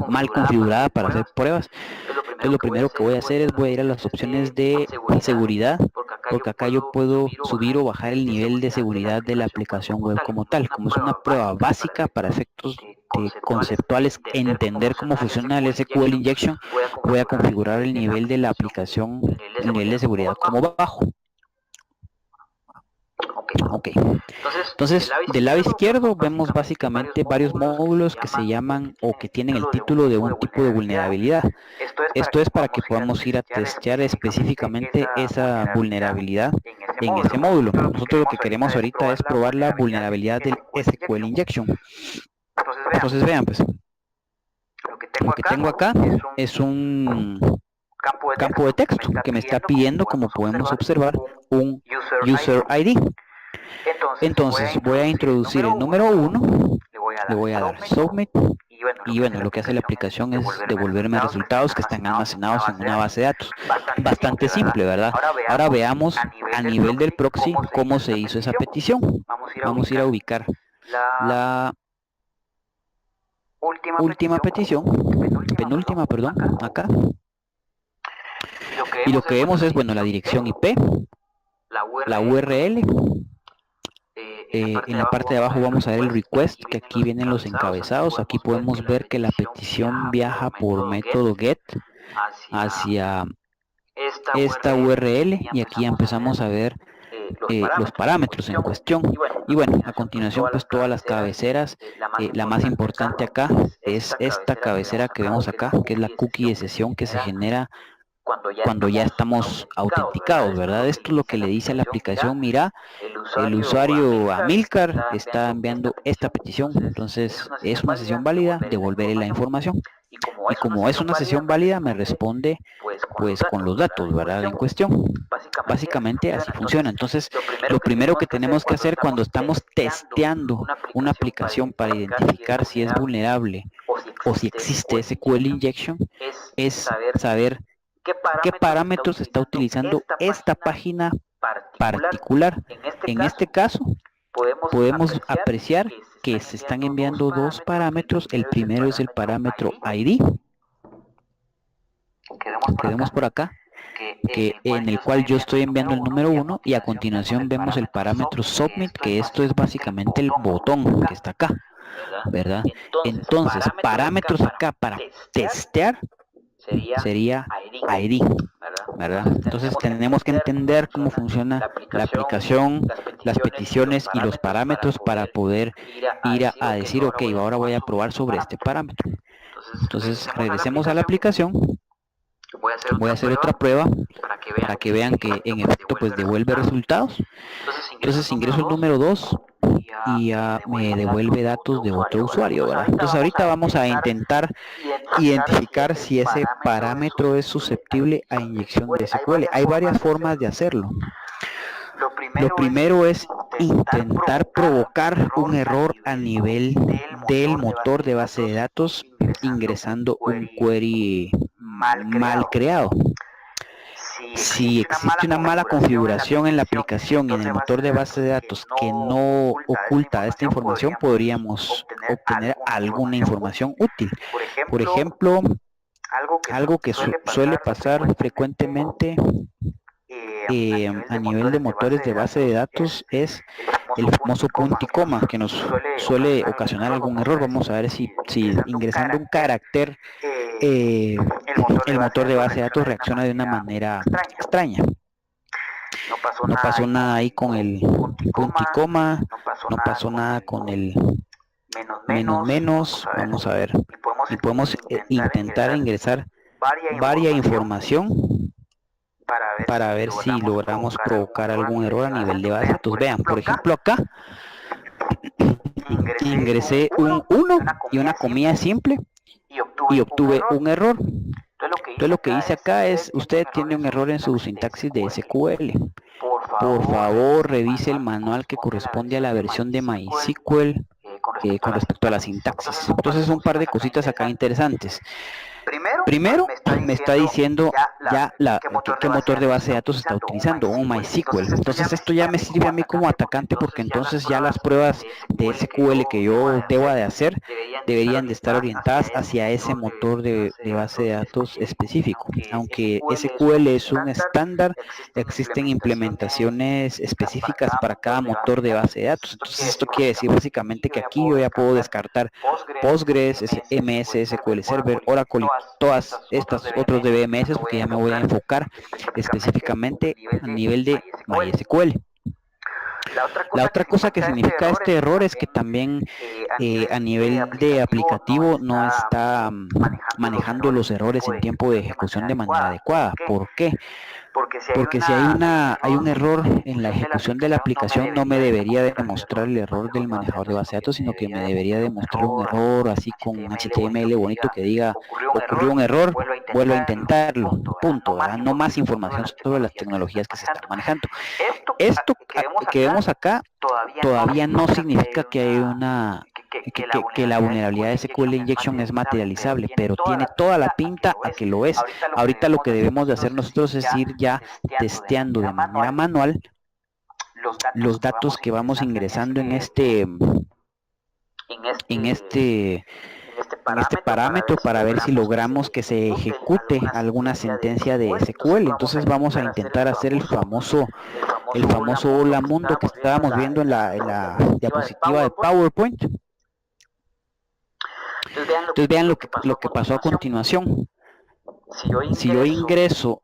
mal configurada para hacer pruebas. Entonces lo primero que voy a hacer es voy a ir a las opciones de seguridad, porque acá yo puedo subir o bajar el nivel de seguridad de la aplicación web como tal. Como es una prueba básica para efectos conceptuales, entender cómo funciona el SQL Injection, voy a configurar el nivel de la aplicación, el nivel de seguridad como bajo. Ok, entonces del lado izquierdo vemos básicamente varios módulos que se llaman o que tienen el título de un tipo de vulnerabilidad. Esto es para que podamos ir a testear específicamente esa vulnerabilidad en ese módulo. Nosotros lo que queremos ahorita es probar la vulnerabilidad del SQL Injection. Entonces vean, pues lo que tengo acá es un campo de texto que me está pidiendo, como podemos observar, un user ID. Entonces voy a introducir el número 1, le voy a dar submit, y bueno, lo que hace la aplicación es devolverme resultados que están almacenados en una base de datos. Bastante simple, ¿verdad? Ahora veamos a nivel del proxy cómo se hizo esa petición. Vamos a ir a ubicar la última petición, penúltima, perdón, acá. Y lo que vemos es, bueno, la dirección IP, la URL. En la parte de abajo vamos a ver el request, que aquí vienen los encabezados. Aquí podemos ver que la petición viaja por método get hacia esta URL, y aquí ya empezamos a ver los parámetros en cuestión. Y bueno, a continuación pues todas las cabeceras. La más importante acá es esta cabecera que vemos acá, que es la cookie de sesión que se genera cuando ya estamos autenticados, ¿verdad? Esto es lo que le dice a la aplicación: mira, el usuario Amilcar está enviando esta petición, entonces es una sesión válida, devolverle la información. Y como es una sesión válida, me responde pues con los datos, ¿verdad?, en cuestión. Básicamente así funciona. Entonces, lo primero que tenemos que hacer cuando estamos testeando una aplicación para identificar si es vulnerable o si existe SQL Injection es saber qué parámetros está utilizando esta página particular. En este caso, podemos apreciar que se están enviando dos parámetros. El primero es el parámetro ID, que vemos por acá, en el cual yo estoy enviando el número 1, y a continuación vemos el parámetro submit, que esto es básicamente el botón que está acá, ¿verdad? Entonces, parámetros acá para testear sería ID, ¿verdad? Entonces tenemos que entender cómo funciona la aplicación, las peticiones y los parámetros para poder ir a decir, ok, ahora voy a probar sobre este parámetro. Entonces regresemos a la aplicación. Voy a hacer otra prueba para que vean que en efecto pues devuelve resultados. Entonces ingreso el número 2 y me devuelve datos de otro usuario, ¿verdad? Entonces ahorita vamos a intentar identificar si ese parámetro es susceptible a inyección de SQL. Hay varias formas de hacerlo. Lo primero es intentar provocar un error a nivel del motor de base de datos ingresando un query mal creado. Si existe una mala configuración en la aplicación y en el motor de base de datos que no oculta esta información, podríamos obtener alguna información útil. Por ejemplo, algo que suele pasar frecuentemente a nivel de motores de base de datos es el famoso punto y coma, que nos suele ocasionar algún error. Vamos a ver si ingresando un carácter el motor de base de datos reacciona de una manera extraña. No pasó nada ahí con el punto y coma, no pasó nada con el menos. Vamos a ver, y podemos intentar ingresar varia información para ver si logramos provocar algún error a nivel de base de datos. Vean, por ejemplo, acá ingresé un 1 y una comilla simple y obtuve un error. Entonces lo que dice acá es, usted tiene un error en su sintaxis de SQL. Por favor, revise el manual que corresponde a la versión de MySQL con respecto a la sintaxis. Entonces, un par de cositas acá interesantes. Primero, me está diciendo ya qué motor de base de datos está utilizando, un MySQL. Entonces, esto ya me sirve a mí como atacante porque entonces ya las pruebas de SQL que yo deba de hacer deberían de estar orientadas hacia ese motor de base de datos específico. Aunque SQL es un estándar, existen implementaciones específicas para cada motor de base de datos. Entonces, esto quiere decir básicamente que aquí yo ya puedo descartar Postgres, MS, SQL Server, Oracle y todas estas otros DBMS porque ya me voy a enfocar específicamente a nivel de MySQL. La otra cosa que significa este error es que también a nivel de aplicativo no está manejando los errores en tiempo de ejecución de manera adecuada. ¿Por qué? Porque si hay un error en la ejecución de la aplicación, no me debería demostrar el error del manejador de base de datos, sino que me debería demostrar un error así con HTML bonito que diga, ocurrió un error, vuelvo a intentarlo, punto, ¿verdad? No más información sobre las tecnologías que se están manejando. Esto que vemos acá todavía no significa que hay que la vulnerabilidad de SQL Injection es materializable, pero tiene toda la pinta a que lo es. Ahorita lo que debemos de hacer nosotros es ir ya testeando de manera manual los datos que vamos ingresando en este parámetro para ver si logramos que se ejecute alguna sentencia de SQL. Entonces vamos a intentar hacer el famoso hola mundo que estábamos viendo en la diapositiva de PowerPoint. Entonces vean lo que pasó a continuación. Si yo ingreso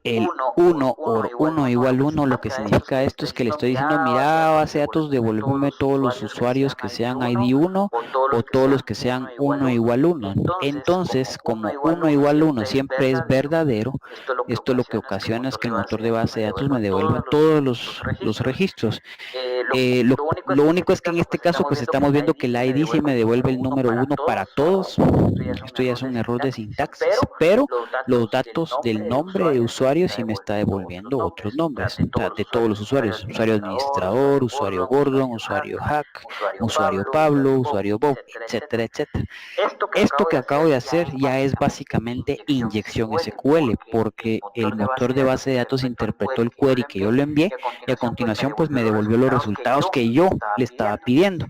el 1 por 1 igual 1, lo que significa esto es que le estoy diciendo, mira, base de datos, devuélveme todos los usuarios que sean ID 1 o todos los que sean 1 igual 1. Entonces, como 1 igual 1 siempre es verdadero, esto lo que ocasiona es que el motor de base de datos me devuelva todos los registros. Lo único es que en este caso pues estamos viendo que el ID sí me devuelve el número 1 para todos. Esto ya es un error de sintaxis, pero los datos del nombre de usuario sí me está devolviendo otros nombres, o sea, de todos los usuarios, usuario administrador, usuario Gordon, usuario Hack, usuario Pablo, usuario Bob, etcétera, etcétera. Esto que acabo de hacer ya es básicamente inyección SQL, porque el motor de base de datos interpretó el query que yo le envié y a continuación pues me devolvió los resultados que yo le estaba pidiendo.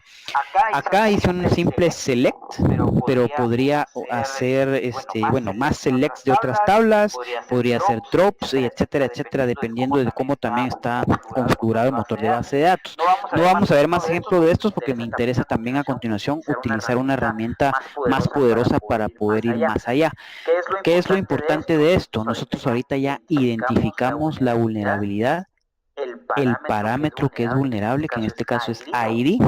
Acá hice un simple select, pero podría hacer más selects de otras tablas, podría hacer drops, etcétera, etcétera, dependiendo de cómo también está configurado el motor de base de datos. No vamos a ver más ejemplos de estos porque me interesa también a continuación utilizar una herramienta más poderosa para poder ir más allá. ¿Qué es lo importante de esto? Nosotros ahorita ya identificamos la vulnerabilidad, el parámetro que es vulnerable, que en este caso es ID,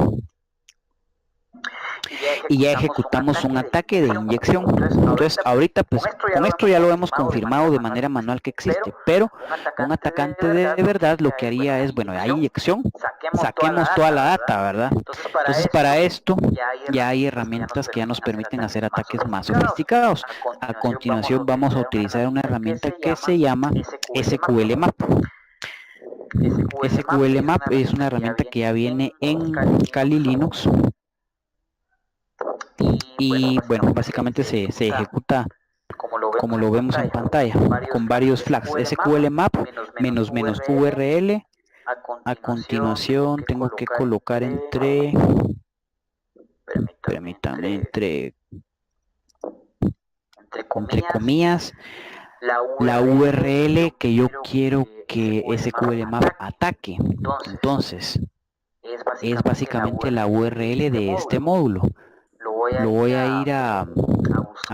y ya ejecutamos un ataque de inyección. Entonces ahorita pues con esto ya lo hemos confirmado de manera manual que existe, pero un atacante de verdad lo que haría es, bueno, hay inyección, saquemos toda la data, ¿verdad? Entonces para esto ya hay herramientas que ya nos permiten hacer ataques más sofisticados. A continuación vamos a utilizar una herramienta que se llama SQL Map. SQL Map es una herramienta que ya viene en Kali Linux. Y bueno, básicamente se ejecuta como lo vemos en pantalla, con varios flags. SQL Map -- URL. A continuación tengo que colocar entre comillas la URL que yo quiero que SQL Map ataque. Entonces es básicamente la URL de este módulo. Lo voy a ir a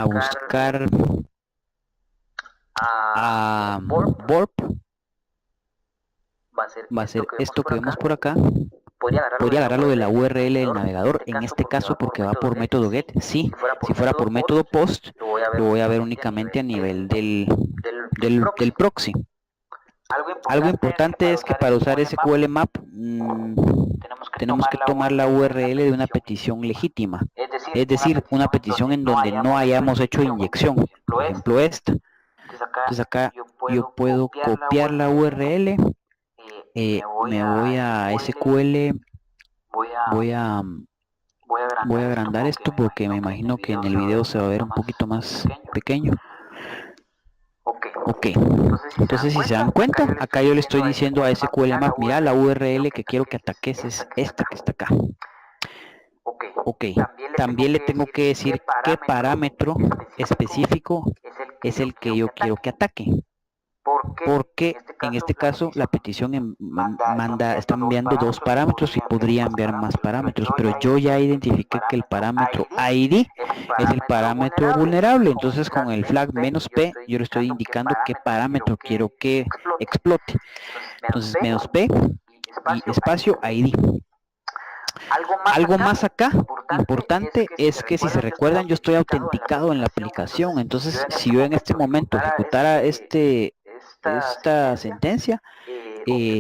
buscar a Borp. Va a ser esto que vemos por acá. Podría agarrarlo de la URL del navegador, en este caso porque va por método get. Sí, si fuera por método post, lo voy a ver únicamente a nivel del proxy. Algo importante es que para usar SQL Map tenemos que tomar la URL de una petición legítima, es decir, una petición en donde no hayamos hecho inyección, por ejemplo esta. Entonces acá yo puedo copiar la URL, me voy a SQL, voy a agrandar esto porque me imagino que en el video se va a ver un poquito más pequeño. Ok, entonces si se dan cuenta, acá yo le estoy diciendo a SQL Map, mira, la URL que quiero que ataques es esta que está acá. Ok, también le tengo que decir qué parámetro específico es el que yo quiero que ataque. Porque en este caso la petición está enviando dos parámetros y podría enviar más parámetros, pero yo ya identifiqué que el parámetro ID es el parámetro vulnerable, entonces con el flag "-p" yo le estoy indicando qué parámetro quiero que explote. Entonces "-p" y espacio ID. Algo más acá importante es que, si se recuerdan, yo estoy autenticado en la aplicación, entonces si yo en este momento ejecutara esta sentencia,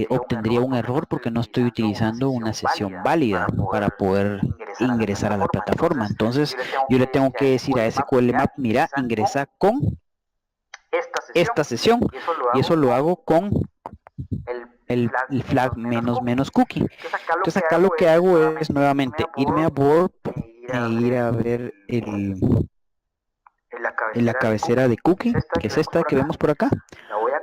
obtendría un error porque no estoy utilizando una sesión válida para poder ingresar a la plataforma. Entonces yo le tengo que decir a SQL Map, mira, ingresa con esta sesión, y eso lo hago con el flag "-cookie". Entonces acá lo que hago es nuevamente irme a Burp e ir a ver en la cabecera de cookie, que es esta que vemos por acá.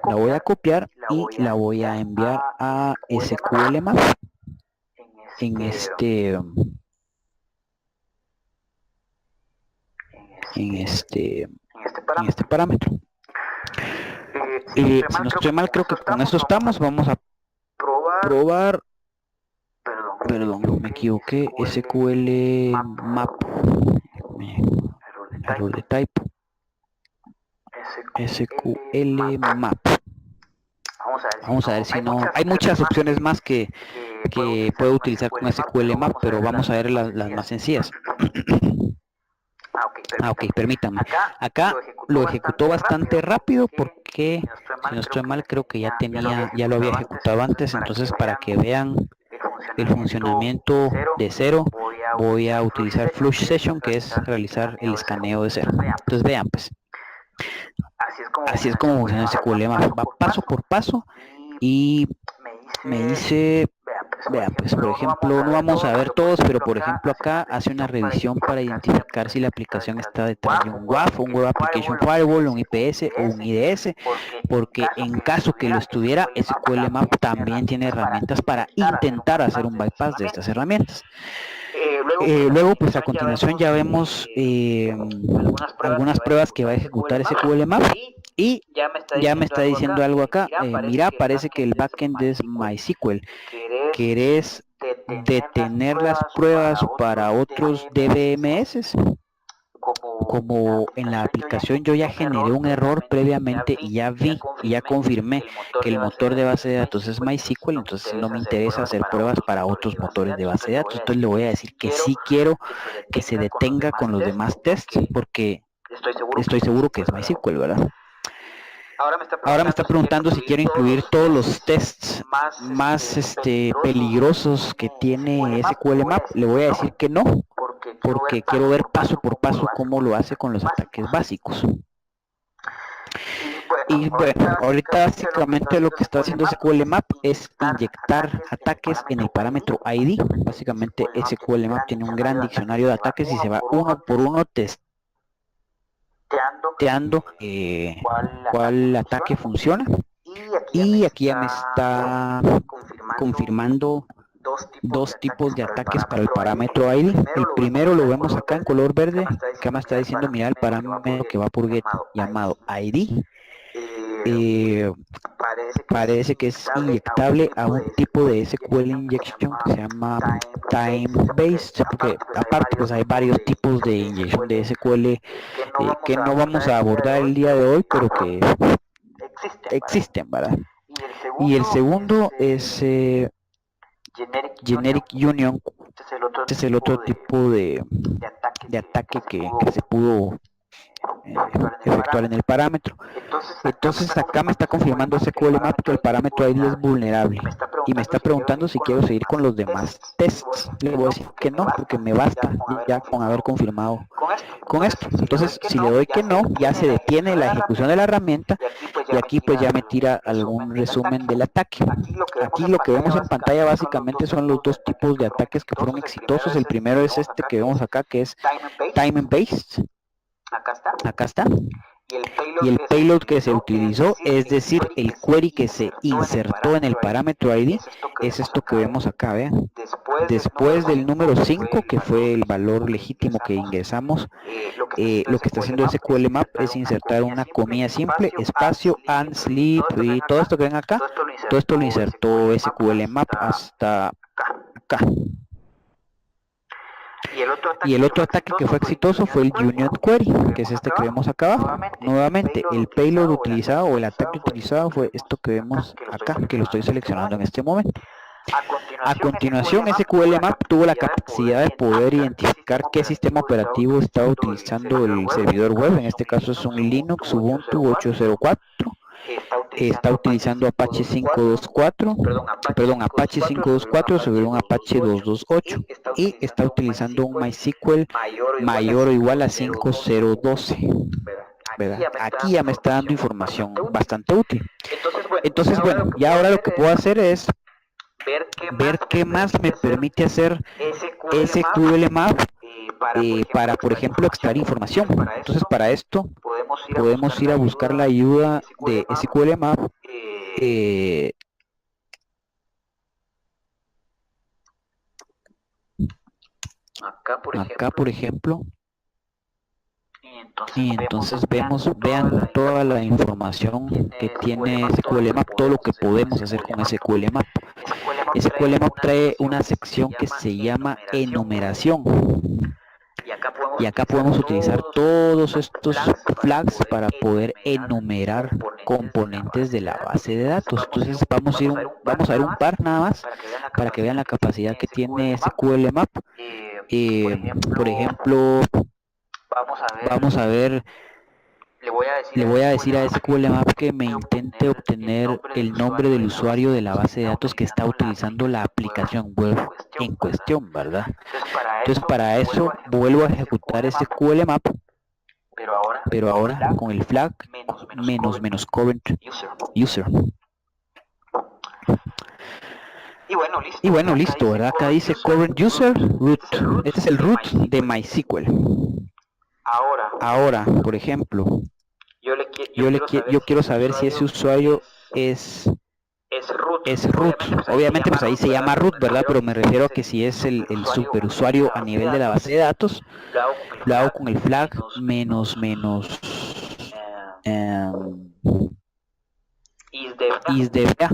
La voy a copiar y la voy a enviar a SQL Map en este parámetro. Si no estoy mal, creo que con eso estamos. Vamos a probar. Perdón, me equivoqué. SQL Map. Error de type. SQL Map. Vamos a ver si no. Hay muchas opciones más que puedo utilizar con SQL Map, pero vamos a ver las más sencillas. Ok, permítanme. Acá lo ejecutó bastante rápido porque, si no estoy mal, creo que ya lo había ejecutado antes. Entonces, para que vean el funcionamiento de cero, voy a utilizar Flush Session, que es realizar el escaneo de cero. Entonces vean, pues, así es como funciona SQL Map. Va paso por paso y me dice, vean, pues, por ejemplo, no vamos a ver todos, pero por ejemplo acá hace una revisión para identificar si la aplicación está detrás de un WAF, un Web Application Firewall, un IPS o un IDS, porque en caso que lo estuviera, SQL Map también tiene herramientas para intentar hacer un bypass de estas herramientas. Luego, pues a continuación ya vemos algunas pruebas que va a ejecutar SQL Map, y ya me está diciendo algo acá. Mira, parece que el backend es MySQL. ¿Querés detener las pruebas para otros DBMS? Como en la aplicación yo ya generé un error previamente y ya vi y ya confirmé que el motor de base de datos es MySQL, entonces no me interesa hacer pruebas para otros motores de base de datos. Entonces le voy a decir que sí quiero que se detenga con los demás tests, porque estoy seguro que es MySQL, ¿verdad? Ahora me está preguntando si quiero incluir todos los tests más peligrosos que tiene SQL Map. Le voy a decir que no, porque quiero ver paso por paso cómo lo hace con los ataques básicos. Y bueno, ahorita básicamente lo que está haciendo SQL Map es inyectar ataques en el parámetro ID. Básicamente SQL Map tiene un gran diccionario de ataques y se va uno por uno testeando cuál ataque funciona. Y aquí ya me está confirmando dos tipos de ataques para el parámetro ID. El primero lo vemos acá en color verde, que me está diciendo, mira, el parámetro que va por get llamado ID. Parece que es inyectable a un tipo de SQL injection que se llama time based, porque aparte pues hay varios tipos de inyección de SQL que no vamos a abordar el día de hoy, pero que existen, ¿verdad? Y el segundo es Generic Union. Este es el otro tipo de ataque que se pudo efectuar en el parámetro. Entonces acá me está confirmando SQL Map que el parámetro ID es vulnerable y me está preguntando si quiero seguir con los demás tests. Le voy a decir que no, porque me basta ya con haber confirmado con esto. Entonces, si le doy que no, ya se detiene la ejecución de la herramienta y aquí pues ya me tira algún resumen del ataque. Aquí lo que vemos en pantalla básicamente son los dos tipos de ataques que fueron exitosos. El primero es este que vemos acá, que es Time and Based. Acá está. Y el payload que se utilizó, es decir, el query que se insertó en el parámetro ID, es esto que vemos acá, vean. Después del número 5, que fue el valor legítimo que ingresamos, lo que está haciendo SQL Map es insertar una comilla simple, espacio, and, sleep, y todo esto que ven acá, todo esto lo insertó SQL Map hasta acá. Y el otro ataque que fue exitoso fue el Union Query, que es este que vemos acá abajo. Nuevamente, el payload utilizado o el ataque utilizado fue esto que vemos acá, que lo estoy seleccionando en este momento. A continuación, SQL Map tuvo la capacidad de poder identificar qué sistema operativo estaba utilizando el servidor web. En este caso es un Linux Ubuntu 8.04. Está utilizando Apache 5.2.4, Apache 5.2.4 sobre un Apache 2.2.8 y está utilizando un MySQL mayor o igual a 5.0.12. Aquí ya me está dando información bastante útil. Entonces, bueno, ya ahora lo que puedo hacer es ver qué más me permite hacer SQL Map para, por ejemplo, extraer información. Entonces, para esto podemos ir a buscar la ayuda de SQL Map. Acá, por ejemplo, y entonces vean toda la información que tiene SQL Map, todo lo que podemos hacer con SQL Map. SQL Map trae una sección que se llama enumeración. Y acá podemos utilizar todos estos flags para poder enumerar componentes de la base de datos. Entonces vamos a ver un par nada más para que vean la capacidad que tiene SQL Map. Por ejemplo, vamos a ver, le voy a decir a SQL Map que me intente obtener el nombre del usuario de la base de datos que está utilizando la aplicación web en cuestión, ¿verdad? Entonces para eso vuelvo a ejecutar SQL Map, pero ahora con el flag -current user. Y bueno, listo, ¿verdad? Acá dice current user root. Este es el root de MySQL. Ahora, por ejemplo, yo quiero saber si ese usuario es root. Obviamente pues ahí se llama root, ¿verdad? Pero me refiero a que si es el superusuario a nivel de la base de datos, lo hago con el flag isDBA.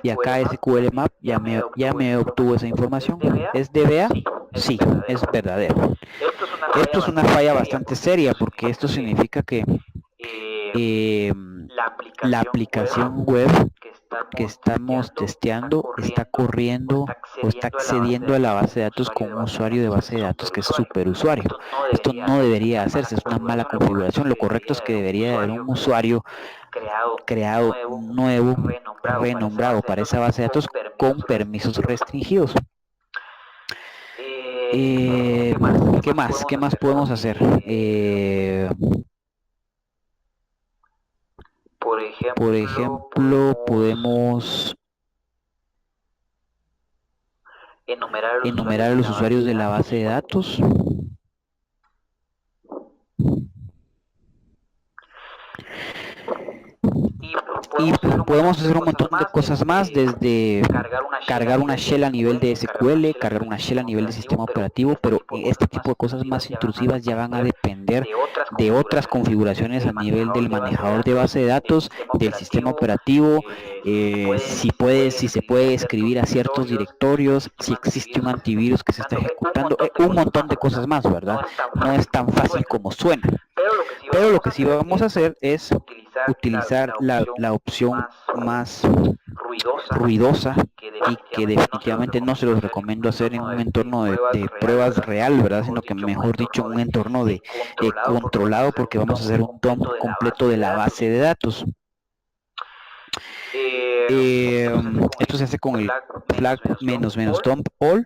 Y acá SQL Map ya me obtuvo esa información. ¿Es DBA? Sí, es verdadero. Esto es una falla bastante seria porque esto significa que la aplicación web que estamos testeando está corriendo o está accediendo a la base de datos con un usuario de base de datos que es superusuario. Esto no debería hacerse, es una mala configuración. Lo correcto es que debería haber un usuario creado nuevo, renombrado para esa base de datos con permisos restringidos. ¿Qué más podemos hacer? Por ejemplo, podemos enumerar a los usuarios de la base de datos. Y podemos hacer un montón de cosas más, desde cargar una shell a nivel de SQL, cargar una shell a nivel de sistema operativo, pero este tipo de cosas más intrusivas ya van a depender de otras configuraciones a nivel del manejador de base de datos, del sistema operativo, si se puede escribir a ciertos directorios, si existe un antivirus que se está ejecutando, un montón de cosas más, ¿verdad? No es tan fácil como suena. Pero lo que sí vamos a hacer es utilizar la opción más ruidosa y que definitivamente no se los recomiendo hacer en un entorno de pruebas real, ¿verdad? Sino que mejor dicho en un entorno de controlado, porque vamos a hacer un dump completo de la base de datos. Esto se hace con el flag --dump all.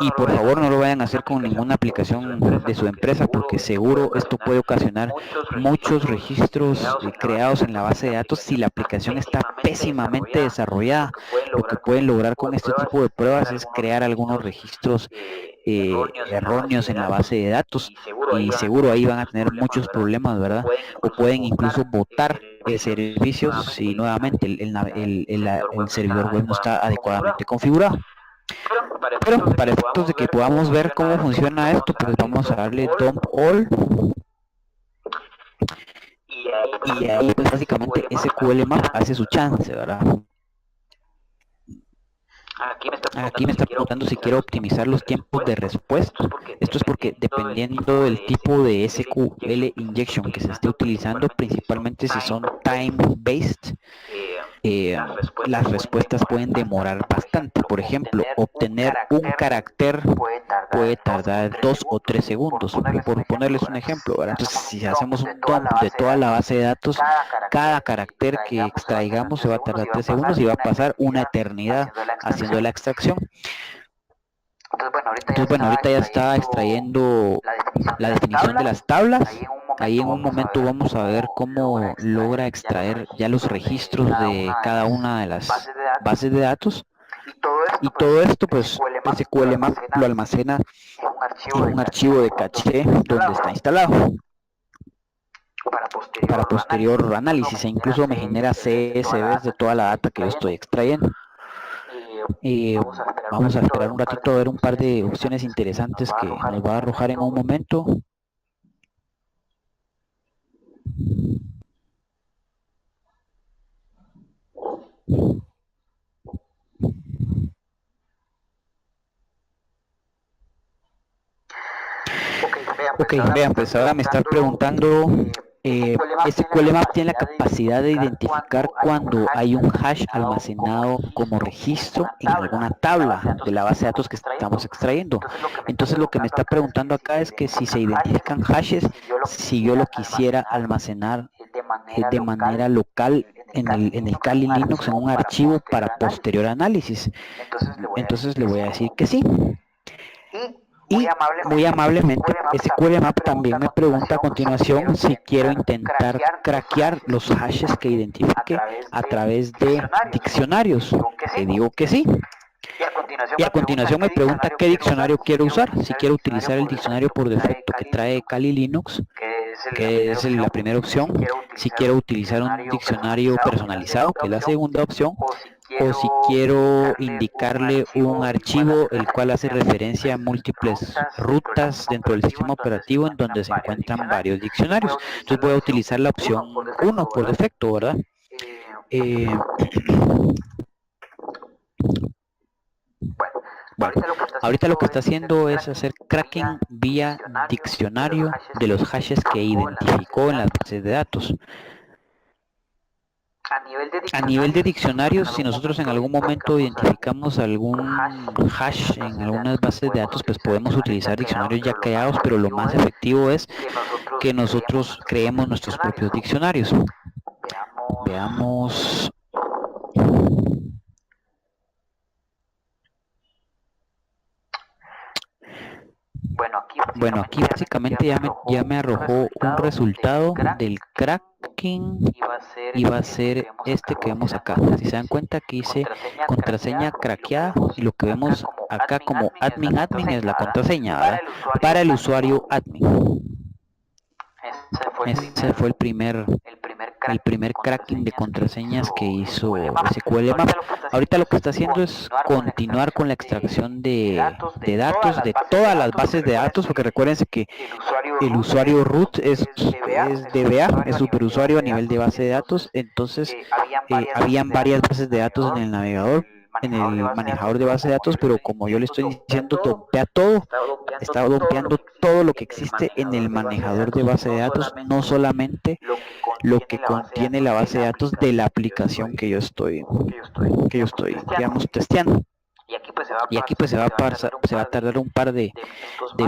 Y por favor no lo vayan a hacer con ninguna aplicación de su empresa, porque seguro esto puede ocasionar muchos registros creados en la base de datos si la aplicación está pésimamente desarrollada. Lo que pueden lograr con este tipo de pruebas es crear algunos registros erróneos en la base de datos, y seguro ahí van a tener muchos problemas, ¿verdad? O pueden incluso botar servicios si nuevamente el servidor web no está adecuadamente configurado. Pero para efectos de que podamos ver cómo funciona esto, pues vamos a darle dump all, y ahí pues básicamente SQLMap hace su chance, ¿verdad? Aquí me está preguntando si quiero optimizar los tiempos de respuesta. Esto es porque dependiendo del tipo de SQL injection que se esté utilizando, principalmente si son time-based, las respuestas pueden demorar bastante. Por ejemplo, obtener un carácter puede tardar 2 o 3 segundos, por ponerles un ejemplo, ¿verdad? Entonces, si hacemos un dump de toda la base de datos, cada carácter que extraigamos se va a tardar 3 segundos y va a pasar una eternidad haciendo la extracción. Entonces, bueno, ahorita ya está extrayendo la definición de las tablas. Ahí en un momento vamos a ver cómo logra extraer ya los registros de cada una de las bases de datos. Y todo esto, pues, SQLMap lo almacena en un archivo de caché donde está instalado para posterior análisis, e incluso me genera CSVs de toda la data que yo estoy extrayendo. Vamos a esperar un ratito a ver un par de opciones interesantes que nos va a arrojar en un momento. Ok, vean, pues ahora me están preguntando, SQLMap tiene la capacidad de identificar cuando hay un hash almacenado como registro en alguna tabla de la base de datos que estamos extrayendo. Entonces lo que me está preguntando acá es que si se identifican hashes, si yo lo quisiera almacenar de manera local en el Kali Linux en un archivo para posterior análisis. Entonces le voy a decir que sí. Y muy amablemente, SQLMap también me pregunta a continuación si quiero intentar craquear los hashes que identifique a través de diccionarios. Le digo que sí. Y a continuación me pregunta qué diccionario quiero usar. Si quiero utilizar el diccionario por defecto que trae Kali Linux, que es la primera opción. Si quiero utilizar un diccionario personalizado, que es la segunda opción. O si quiero indicarle un archivo el cual hace referencia a múltiples rutas dentro del sistema operativo en donde se encuentran varios diccionarios. Entonces voy a utilizar la opción 1 por defecto, ¿verdad? Bueno, ahorita lo que está haciendo es hacer cracking vía diccionario de los hashes que identificó en las bases de datos. A nivel de diccionarios, si nosotros en algún momento identificamos algún hash en algunas bases de datos, pues podemos utilizar diccionarios ya creados, pero lo más efectivo es que nosotros creemos nuestros propios diccionarios. Veamos. Bueno, aquí básicamente ya me arrojó un resultado del cracking y va a ser este que vemos acá. Si se dan cuenta, aquí dice contraseña craqueada y lo que vemos acá como admin es la contraseña, ¿verdad? Para el usuario admin. Ese fue el primer cracking de contraseñas que hizo SQLMap. Ahorita lo que está haciendo es continuar con la extracción de datos de todas las bases de datos, porque recuérdense que el usuario root es DBA, es superusuario a nivel de base de datos. Entonces habían varias bases de datos en el navegador, en el manejador de base de datos, pero como yo le estoy diciendo, dumpea todo, está dumpeando todo lo que existe en el manejador de base de datos, no solamente lo que contiene la base de datos de la aplicación que yo estoy, digamos, testeando. Y aquí pues se va a tardar un par de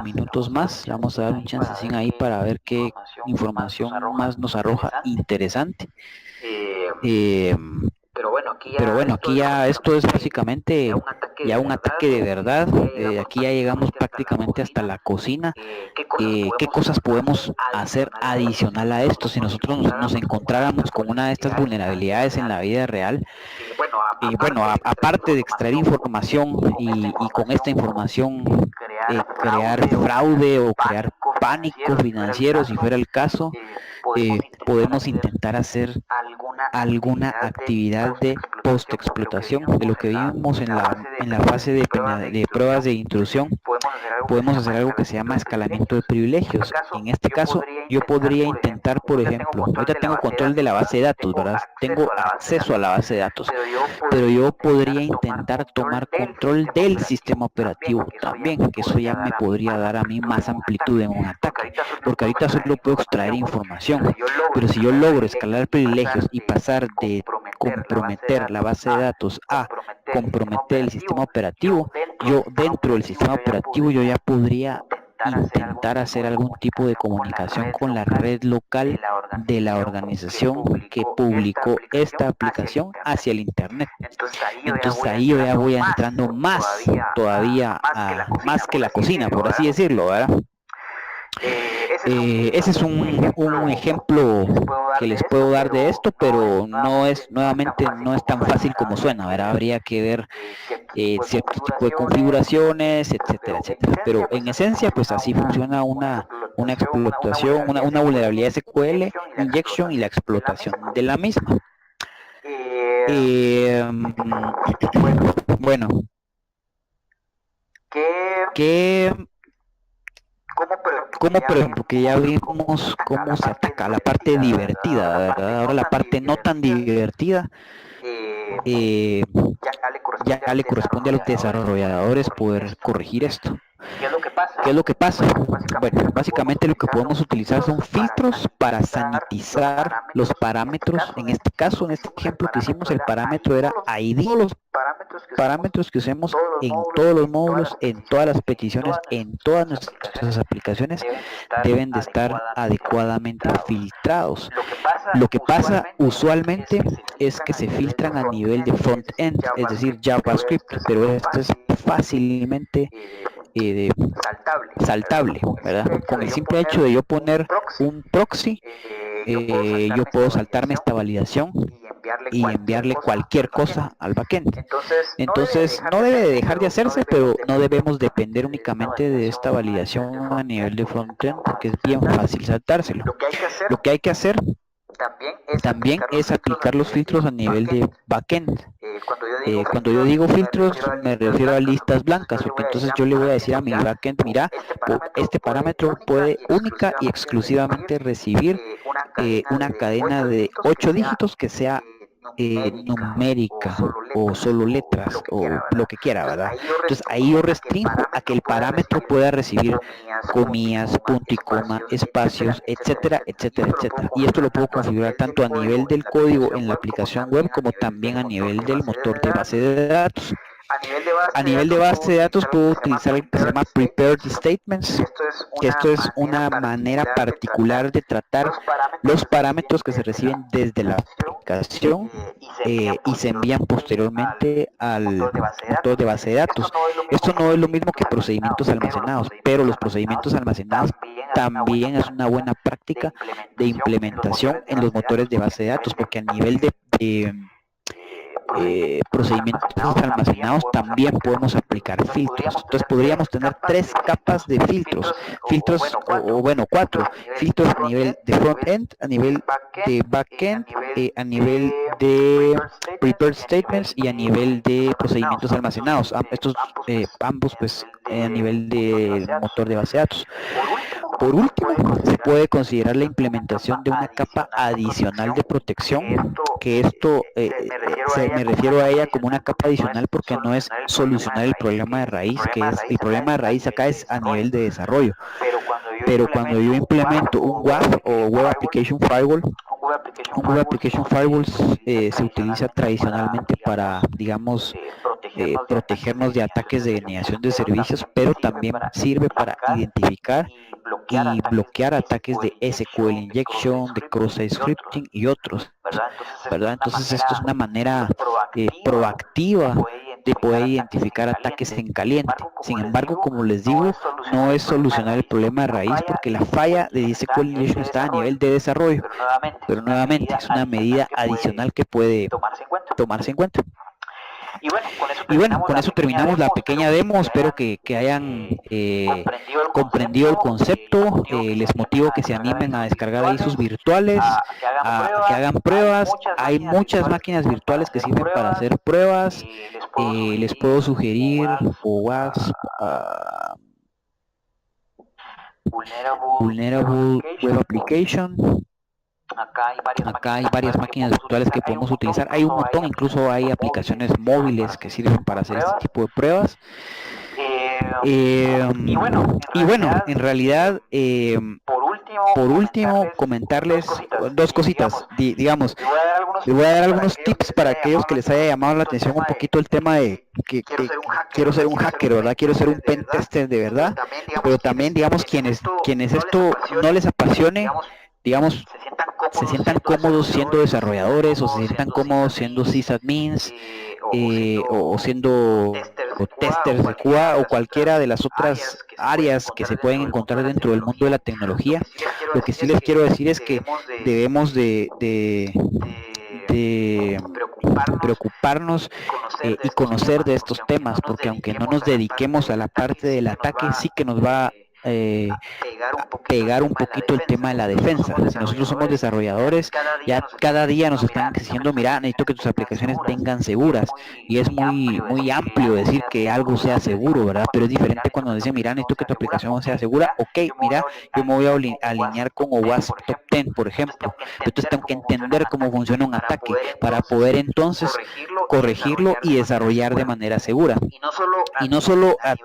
minutos más. Vamos a dar un chancecín ahí para ver qué información más nos arroja interesante. Pero bueno, aquí ya esto es básicamente ya un ataque de verdad. Aquí ya llegamos prácticamente hasta la cocina. ¿Qué cosas podemos hacer adicional a esto si nosotros nos encontráramos con una de estas vulnerabilidades en la vida real? Y bueno, aparte de extraer información y con esta información crear fraude o crear pánico financiero, si fuera el caso, podemos intentar hacer alguna actividad de post-explotación de lo que vimos en la fase de pruebas de intrusión. Podemos hacer algo que se llama escalamiento de privilegios. En este caso, yo podría intentar, por ejemplo, ahorita tengo control de la base de datos, ¿verdad? Tengo acceso a la base de datos, pero yo podría intentar tomar control del sistema operativo también, que eso ya me podría dar a mí más amplitud en un ataque, porque ahorita solo puedo extraer información, pero si yo logro escalar privilegios y pasar de comprometer la base de datos a comprometer el sistema operativo, yo dentro del sistema operativo yo ya podría intentar hacer algún tipo de comunicación con la red local de la organización que publicó esta aplicación hacia el internet. Entonces ahí yo ya voy entrando más todavía, más que la cocina, por así decirlo, ¿verdad? Ese es un ejemplo que les puedo dar de esto, pero nuevamente no es tan fácil como suena, ¿verdad? Habría que ver cierto tipo de configuraciones, etcétera, etcétera. Pero en esencia, pues así funciona una explotación, una vulnerabilidad SQL, injection y la explotación de la misma. Bueno, como por ejemplo que ya vimos cómo se ataca la parte divertida, ¿verdad? Ahora la parte no tan divertida, ya le corresponde a los desarrolladores poder corregir esto. ¿Qué es lo que pasa? Bueno, básicamente lo que podemos utilizar son filtros para sanitizar los parámetros. En este caso, en este ejemplo que hicimos, el parámetro era ID. Los parámetros que usemos en todos los módulos, en todas las peticiones, en todas nuestras aplicaciones, deben de estar adecuadamente filtrados. Lo que pasa usualmente es que se filtran a nivel de front-end, es decir, JavaScript, pero esto es fácilmente saltable, ¿verdad? Con el simple hecho de yo poner un proxy, yo puedo saltarme esta validación y enviarle cualquier cosa al backend. Entonces no debe de dejar de hacerse, pero no debemos depender únicamente de esta validación a nivel de frontend, porque es bien fácil saltárselo. Lo que hay que hacer también es aplicar los filtros a nivel de backend. Cuando yo digo filtros me refiero a listas blancas, porque entonces yo le voy a decir a mi backend, mira, este parámetro puede única y exclusivamente recibir una cadena de 8 dígitos que sea numérica o solo letras o lo que quiera, ¿verdad? Entonces ahí yo restringo a que el parámetro pueda recibir comillas, punto y coma, espacios, etcétera, etcétera, etcétera. Y esto lo puedo configurar tanto a nivel del código en la aplicación web como también a nivel del motor de base de datos. A nivel de base de datos puedo utilizar algo que se llama Prepared Statements, que esto es una manera particular de tratar los parámetros que se reciben desde la aplicación y se envían posteriormente al motor de base de datos. Esto no es lo mismo que procedimientos almacenados, pero los procedimientos almacenados también es una buena práctica de implementación en los motores de base de datos, porque a nivel de procedimientos almacenados también podemos aplicar filtros. Entonces podríamos tener 3 capas de filtros, o bueno, 4 filtros a nivel de front-end, a nivel de back-end, a nivel de prepared statements y a nivel de procedimientos almacenados. Estos ambos pues a nivel de motor de base de datos. por último, se puede considerar la implementación de una capa adicional de protección, que esto me refiero a ella como una capa adicional porque no es solucionar el problema de raíz, que es el problema de raíz acá es a nivel de desarrollo. Pero cuando yo implemento un WAF o Web Application Firewall, un Web Application Firewall se utiliza tradicionalmente para, digamos, protegernos de ataques de denegación de servicios, pero también sirve para identificar y bloquear ataques de SQL injection, de cross-site scripting y otros, ¿verdad? Entonces esto es una manera proactiva de poder identificar ataques en caliente. Sin embargo, como les digo, no es solucionar el problema de raíz porque la falla de SQL injection está a nivel de desarrollo, pero nuevamente es una medida adicional que puede tomarse en cuenta. Y bueno, con eso terminamos la pequeña demo. Espero que hayan comprendido el concepto. Les motivo que se animen a descargar ahí sus virtuales, que hagan pruebas. Hay muchas máquinas virtuales que sirven para hacer pruebas. Les puedo sugerir OWASP, Vulnerable Web Application. Acá hay varias máquinas virtuales que podemos utilizar. Hay un montón, incluso hay aplicaciones móviles que sirven para hacer este tipo de pruebas. Y bueno, en realidad, por último, comentarles dos cositas. Digamos, les voy a dar algunos tips para aquellos que les haya llamado la atención un poquito el tema de que quiero ser un hacker, ¿verdad? Quiero ser un pen tester de verdad. Pero también, digamos, quienes esto no les apasione, digamos, se sientan cómodos siendo desarrolladores o se sientan cómodos siendo sysadmins o siendo testers de QA o cualquiera de las otras áreas que se pueden encontrar dentro del mundo de la tecnología. Lo que sí les quiero decir es que debemos de preocuparnos y conocer de estos temas, porque aunque no nos dediquemos a la parte del ataque, sí que nos va pegar un poquito el tema de la defensa. Si nosotros somos desarrolladores, ya cada día nos están diciendo, mira, necesito que tus aplicaciones vengan seguras, y es muy amplio decir que algo sea seguro, ¿verdad? Pero es diferente cuando dicen, mira, necesito que tu aplicación sea segura. Ok, mira, yo me voy a alinear con OWASP Top 10, por ejemplo. Entonces tengo que entender cómo funciona un ataque para poder entonces corregirlo y desarrollar de manera segura. Y no solo a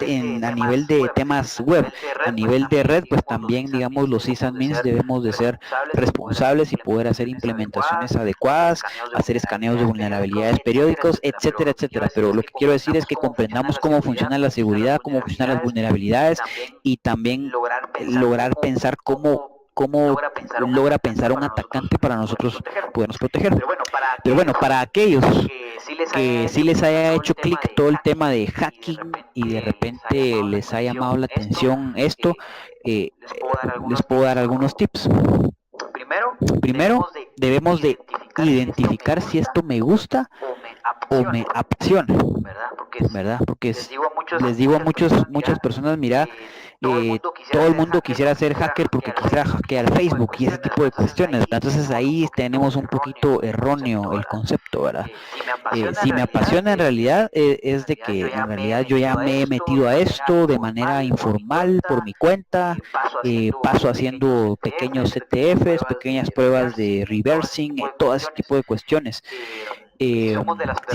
nivel de temas web, a nivel de red, pues también, digamos, los sysadmins debemos de ser responsables y poder hacer implementaciones adecuadas, hacer escaneos de vulnerabilidades periódicos, etcétera, etcétera. Pero lo que quiero decir es que comprendamos cómo funciona la seguridad, cómo funcionan las vulnerabilidades y también lograr pensar cómo logra pensar un atacante para nosotros podernos proteger. Pero bueno, para aquellos que sí les haya hecho clic todo el tema de hacking y de repente les ha llamado la atención esto, les puedo dar algunos tips. Primero, debemos de identificar si esto me gusta o me apasiona, ¿verdad? Porque les digo a muchas personas, mira, todo el mundo quisiera ser hacker porque quisiera hackear Facebook y ese tipo de cuestiones, ¿verdad? Entonces ahí tenemos un poquito erróneo el concepto, ¿verdad? Si me apasiona en realidad es de que en realidad yo ya me he metido a esto de manera informal por mi cuenta, paso haciendo pequeños CTFs, pequeñas pruebas de reversing, todo ese tipo de cuestiones. Si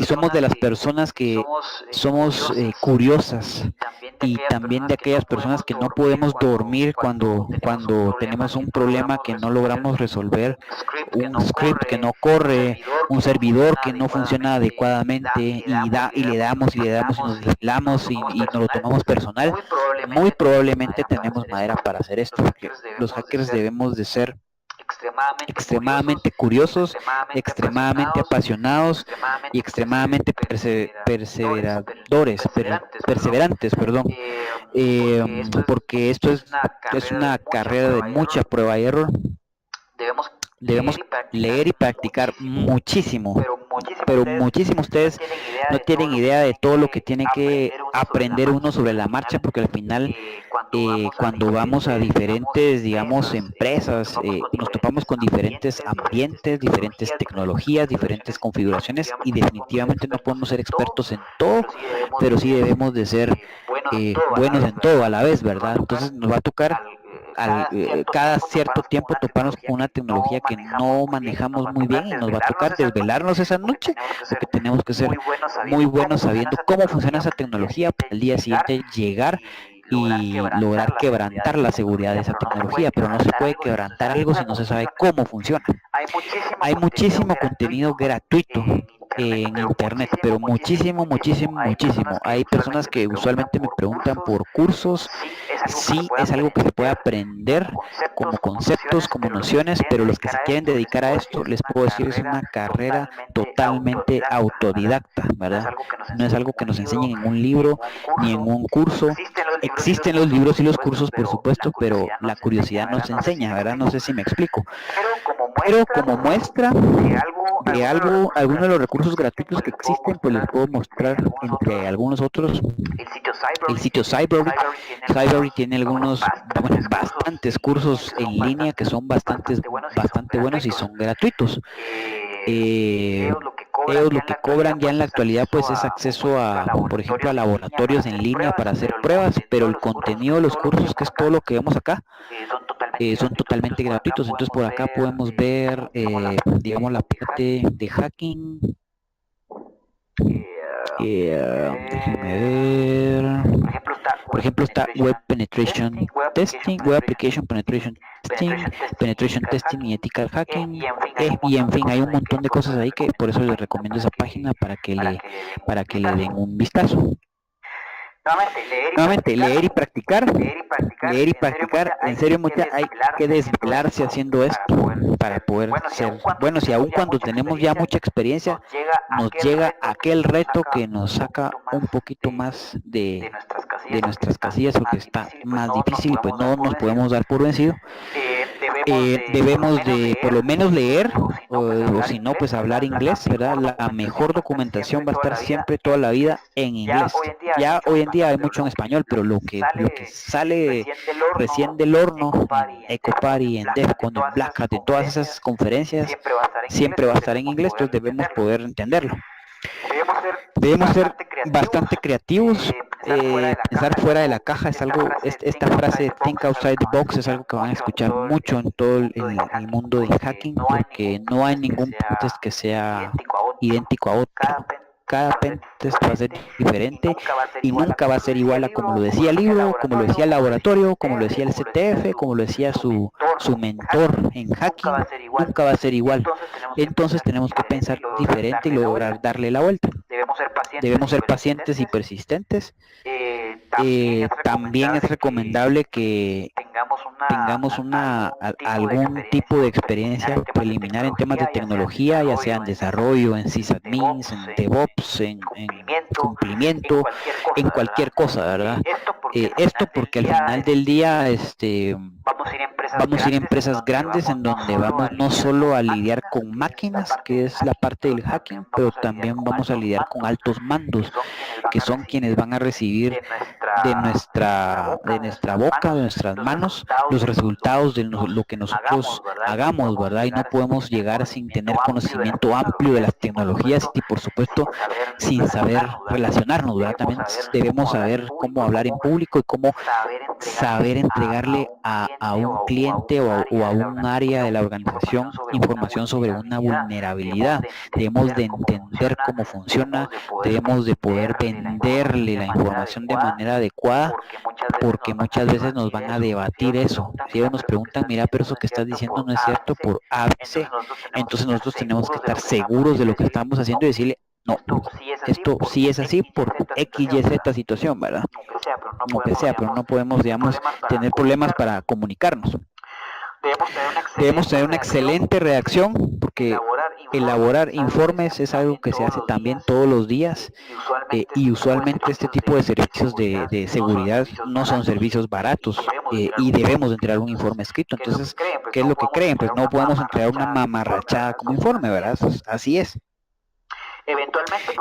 somos de las personas que somos curiosas y también de aquellas personas que no podemos dormir cuando tenemos un problema que no logramos resolver, un script que no corre, un servidor que no funciona adecuadamente y le damos y nos desvelamos y nos lo tomamos personal, muy probablemente tenemos madera para hacer esto, porque los hackers debemos de ser extremadamente curiosos, extremadamente apasionados y extremadamente perseverantes, porque esto es una carrera de mucha prueba y error. Debemos leer y practicar muchísimo, pero muchísimo. Ustedes no tienen idea de todo lo que tiene que aprender uno sobre la marcha, porque al final cuando vamos a diferentes, digamos, empresas, nos topamos con diferentes ambientes, diferentes tecnologías, diferentes configuraciones, y definitivamente no podemos ser expertos en todo, pero sí debemos de ser buenos en todo a la vez, ¿verdad? Entonces nos va a tocar cada cierto tiempo toparnos con una tecnología que no manejamos muy bien y nos va a tocar desvelarnos esa noche, porque tenemos que ser muy buenos sabiendo cómo funciona esa tecnología para el día siguiente llegar y lograr quebrantar la seguridad de esa tecnología, pero no se puede quebrantar algo si no se sabe cómo funciona. Hay muchísimo contenido gratuito en internet, pero muchísimo, muchísimo, muchísimo. Hay personas que usualmente me preguntan por cursos, sí es algo que se puede aprender como conceptos, como nociones, pero los que se quieren dedicar a esto, les puedo decir, es una carrera totalmente autodidacta, ¿verdad? No es algo que nos enseñen en un libro ni en un curso. Existen los libros y los cursos, por supuesto, pero la curiosidad nos enseña, ¿verdad? No sé si me explico. Pero como muestra de algo, algunos de los recursos gratuitos que existen, pues les puedo mostrar entre algunos otros el sitio Cyberry. Cyberry tiene algunos, bueno, bastantes cursos en línea que son bastante buenos y son gratuitos. Ellos lo que cobran ya en la actualidad pues es acceso a, por ejemplo, a laboratorios en línea para hacer pruebas, pero el contenido de los cursos, que es todo lo que vemos acá, son totalmente gratuitos. Entonces por acá podemos ver, digamos, la parte de hacking. Déjenme ver. Por ejemplo, está Web Penetration Testing, Web Application Penetration Testing y Ethical Hacking. Y en fin, hay un montón de cosas ahí que por eso les recomiendo esa página para que le den un vistazo. Nuevamente, leer y practicar. En serio, hay que desvelarse haciendo esto para poder ser buenos. Y aun cuando tenemos ya mucha experiencia, nos llega aquel reto que nos saca un poquito más de nuestras casillas, porque está más difícil y pues no nos podemos dar por vencido. Debemos de por lo menos leer o si no pues hablar inglés, ¿verdad? La mejor documentación va a estar siempre toda la vida en inglés. Ya hoy en día hay mucho en español, pero lo que sale recién del horno en Ecopari, en DEFCON, en Black Hat, en todas esas conferencias siempre va a estar en inglés, entonces debemos poder entenderlo. Debemos ser bastante creativos, pensar fuera de la caja es algo, esta frase think outside the box es algo que van a escuchar mucho en todo el mundo del hacking, porque no hay ningún pentest que sea idéntico a otro. Cada pentest va a ser diferente y nunca va a ser igual a como lo decía el libro, como lo decía el laboratorio, como lo decía el CTF, como lo decía su mentor en hacking, nunca va a ser igual. Entonces tenemos que pensar diferente y lograr darle la vuelta. Debemos ser pacientes y persistentes. También es recomendable que tengamos algún tipo de experiencia preliminar en temas de tecnología, ya sea en desarrollo, en sysadmins, en DevOps, en cumplimiento, en cualquier cosa, ¿verdad? Esto porque al final del día vamos a ir a empresas grandes en donde vamos no solo a lidiar con máquinas, que es la parte del hacking, pero también vamos a lidiar con altos mandos, que son quienes van a recibir de nuestra boca, de nuestras manos, los resultados de lo que nosotros hagamos, ¿verdad? Y no podemos llegar sin tener conocimiento amplio de las tecnologías y por supuesto sin saber relacionarnos, ¿verdad? También debemos saber cómo hablar en público y cómo saber entregarle a un cliente o a un área de la organización información sobre una vulnerabilidad. Debemos de entender cómo funciona, debemos de poder venderle la información de manera adecuada, porque muchas veces nos van a debatir eso. Si ellos nos preguntan, mira, pero eso que estás diciendo no es cierto por ABC, entonces nosotros tenemos que estar seguros de lo que estamos haciendo y decirle, no, esto sí es así por X, Y, Z situación, ¿verdad? Aunque sea, pero no podemos, digamos, tener problemas para comunicarnos. Debemos tener una excelente redacción, porque elaborar informes es algo que se hace también todos los días y usualmente este tipo de servicios de seguridad no son servicios baratos y debemos entregar un informe escrito. Entonces, ¿qué es lo que creen? Pues no podemos entregar una mamarrachada como informe, ¿verdad? Así es.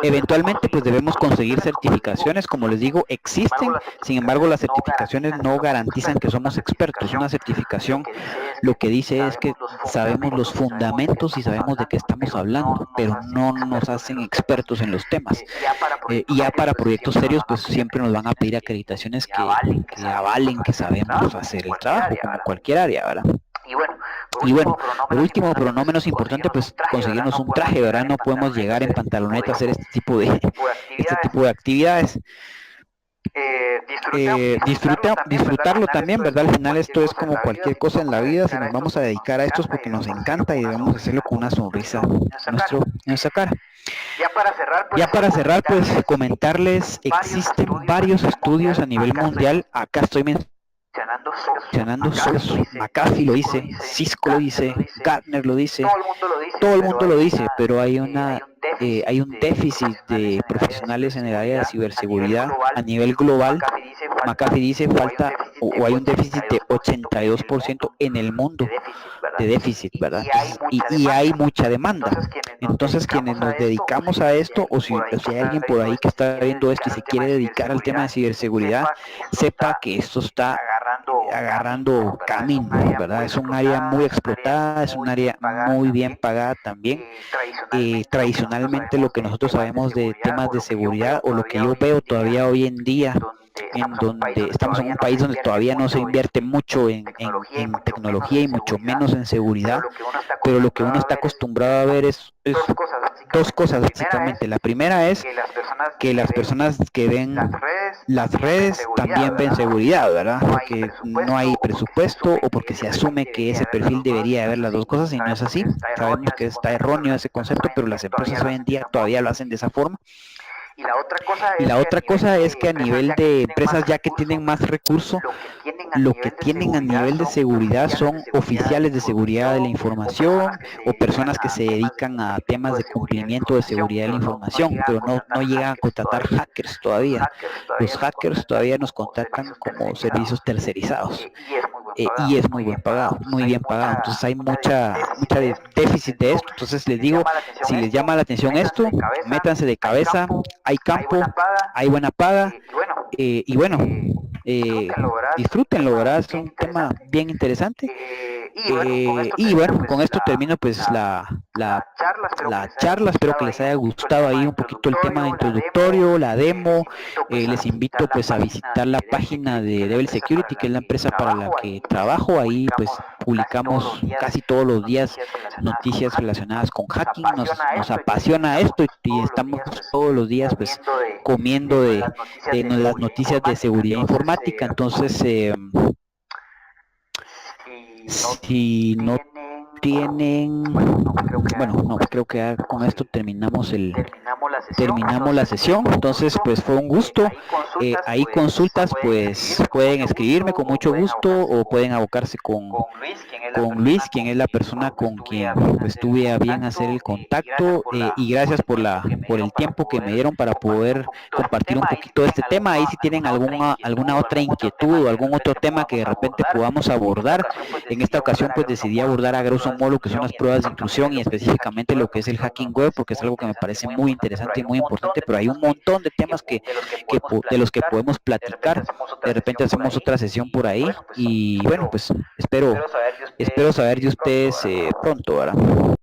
Eventualmente pues debemos conseguir certificaciones, como les digo, existen, sin embargo las certificaciones no garantizan que somos expertos. Una certificación lo que dice es que sabemos los fundamentos y sabemos de qué estamos hablando, pero no nos hacen expertos en los temas. Y ya para proyectos serios pues siempre nos van a pedir acreditaciones que avalen que sabemos hacer el trabajo, como cualquier área, ¿verdad? Y bueno, por último, pero no menos importante, pues conseguirnos un traje, ¿verdad? No podemos llegar en pantaloneta a hacer este tipo de actividades. Disfrutarlo también, ¿verdad? Al final esto es como cualquier cosa en la vida, si nos vamos a dedicar a esto es porque nos encanta y debemos hacerlo con una sonrisa en nuestra cara. Ya para cerrar, pues comentarles, existen varios estudios a nivel mundial, acá estoy mencionando McAfee lo dice, Cisco lo dice, Gartner lo dice, todo el mundo lo dice, pero hay un déficit de profesionales en el área de ciberseguridad a nivel global. McAfee dice falta o hay un déficit de 82% en el mundo de déficit, ¿verdad? Y hay mucha demanda. Entonces quienes nos dedicamos a esto, o si hay alguien por ahí que está viendo esto y se quiere dedicar al tema de ciberseguridad, sepa que esto está agarrando camino, ¿verdad? Es un área muy explotada, es un área muy bien pagada también. Tradicionalmente lo que nosotros sabemos de temas de seguridad, o lo que yo veo todavía hoy en día, en donde estamos en un país donde todavía no se invierte mucho en tecnología y mucho menos en seguridad, pero lo que uno está acostumbrado a ver es dos cosas básicamente. La primera es que las personas que ven las redes también ven seguridad, ¿verdad? Porque no hay presupuesto o porque se asume que ese perfil debería de ver las dos cosas y no es así. Sabemos que está erróneo ese concepto, pero las empresas hoy en día todavía lo hacen de esa forma. Y la otra cosa es que a nivel de empresas ya que tienen más recursos, lo que tienen a nivel de seguridad son oficiales de seguridad de la información o personas que se dedican a temas de cumplimiento de seguridad de la información, pero no llegan a contratar hackers todavía. Los hackers todavía nos contratan como servicios tercerizados. Y es muy bien pagado, muy bien pagado. Entonces hay mucha déficit de esto. Entonces les digo, si les llama la atención esto, métanse de cabeza, hay campo, hay buena paga, y bueno, disfrútenlo, ¿verdad? Es un tema bien interesante. Y bueno, con esto termino pues la charla, espero que les haya gustado ahí un poquito el tema introductorio, la demo. Les invito pues a visitar la página de Devil Security, que es la empresa para la que trabajo. Ahí pues publicamos casi todos los días noticias relacionadas con hacking. Nos apasiona esto y estamos todos los días pues comiendo de las noticias de seguridad informática. Entonces si no tienen, bueno, no, creo que ya con esto terminamos la sesión. Entonces pues fue un gusto. Ahí consultas pues pueden escribirme con mucho gusto, o pueden abocarse con Luis, quien es la persona con quien pues tuve a bien hacer el contacto, y gracias por el tiempo que me dieron para poder compartir un poquito de este tema. Ahí si tienen alguna otra inquietud o algún otro tema que de repente podamos abordar. En esta ocasión pues decidí abordar a grosso modo lo que son las pruebas de intrusión y específicamente lo que es el hacking web, porque es algo que me parece muy interesante y muy importante, pero hay un montón de temas de los que podemos platicar. De repente hacemos otra sesión por ahí y bueno, pues espero saber de ustedes pronto, ¿verdad?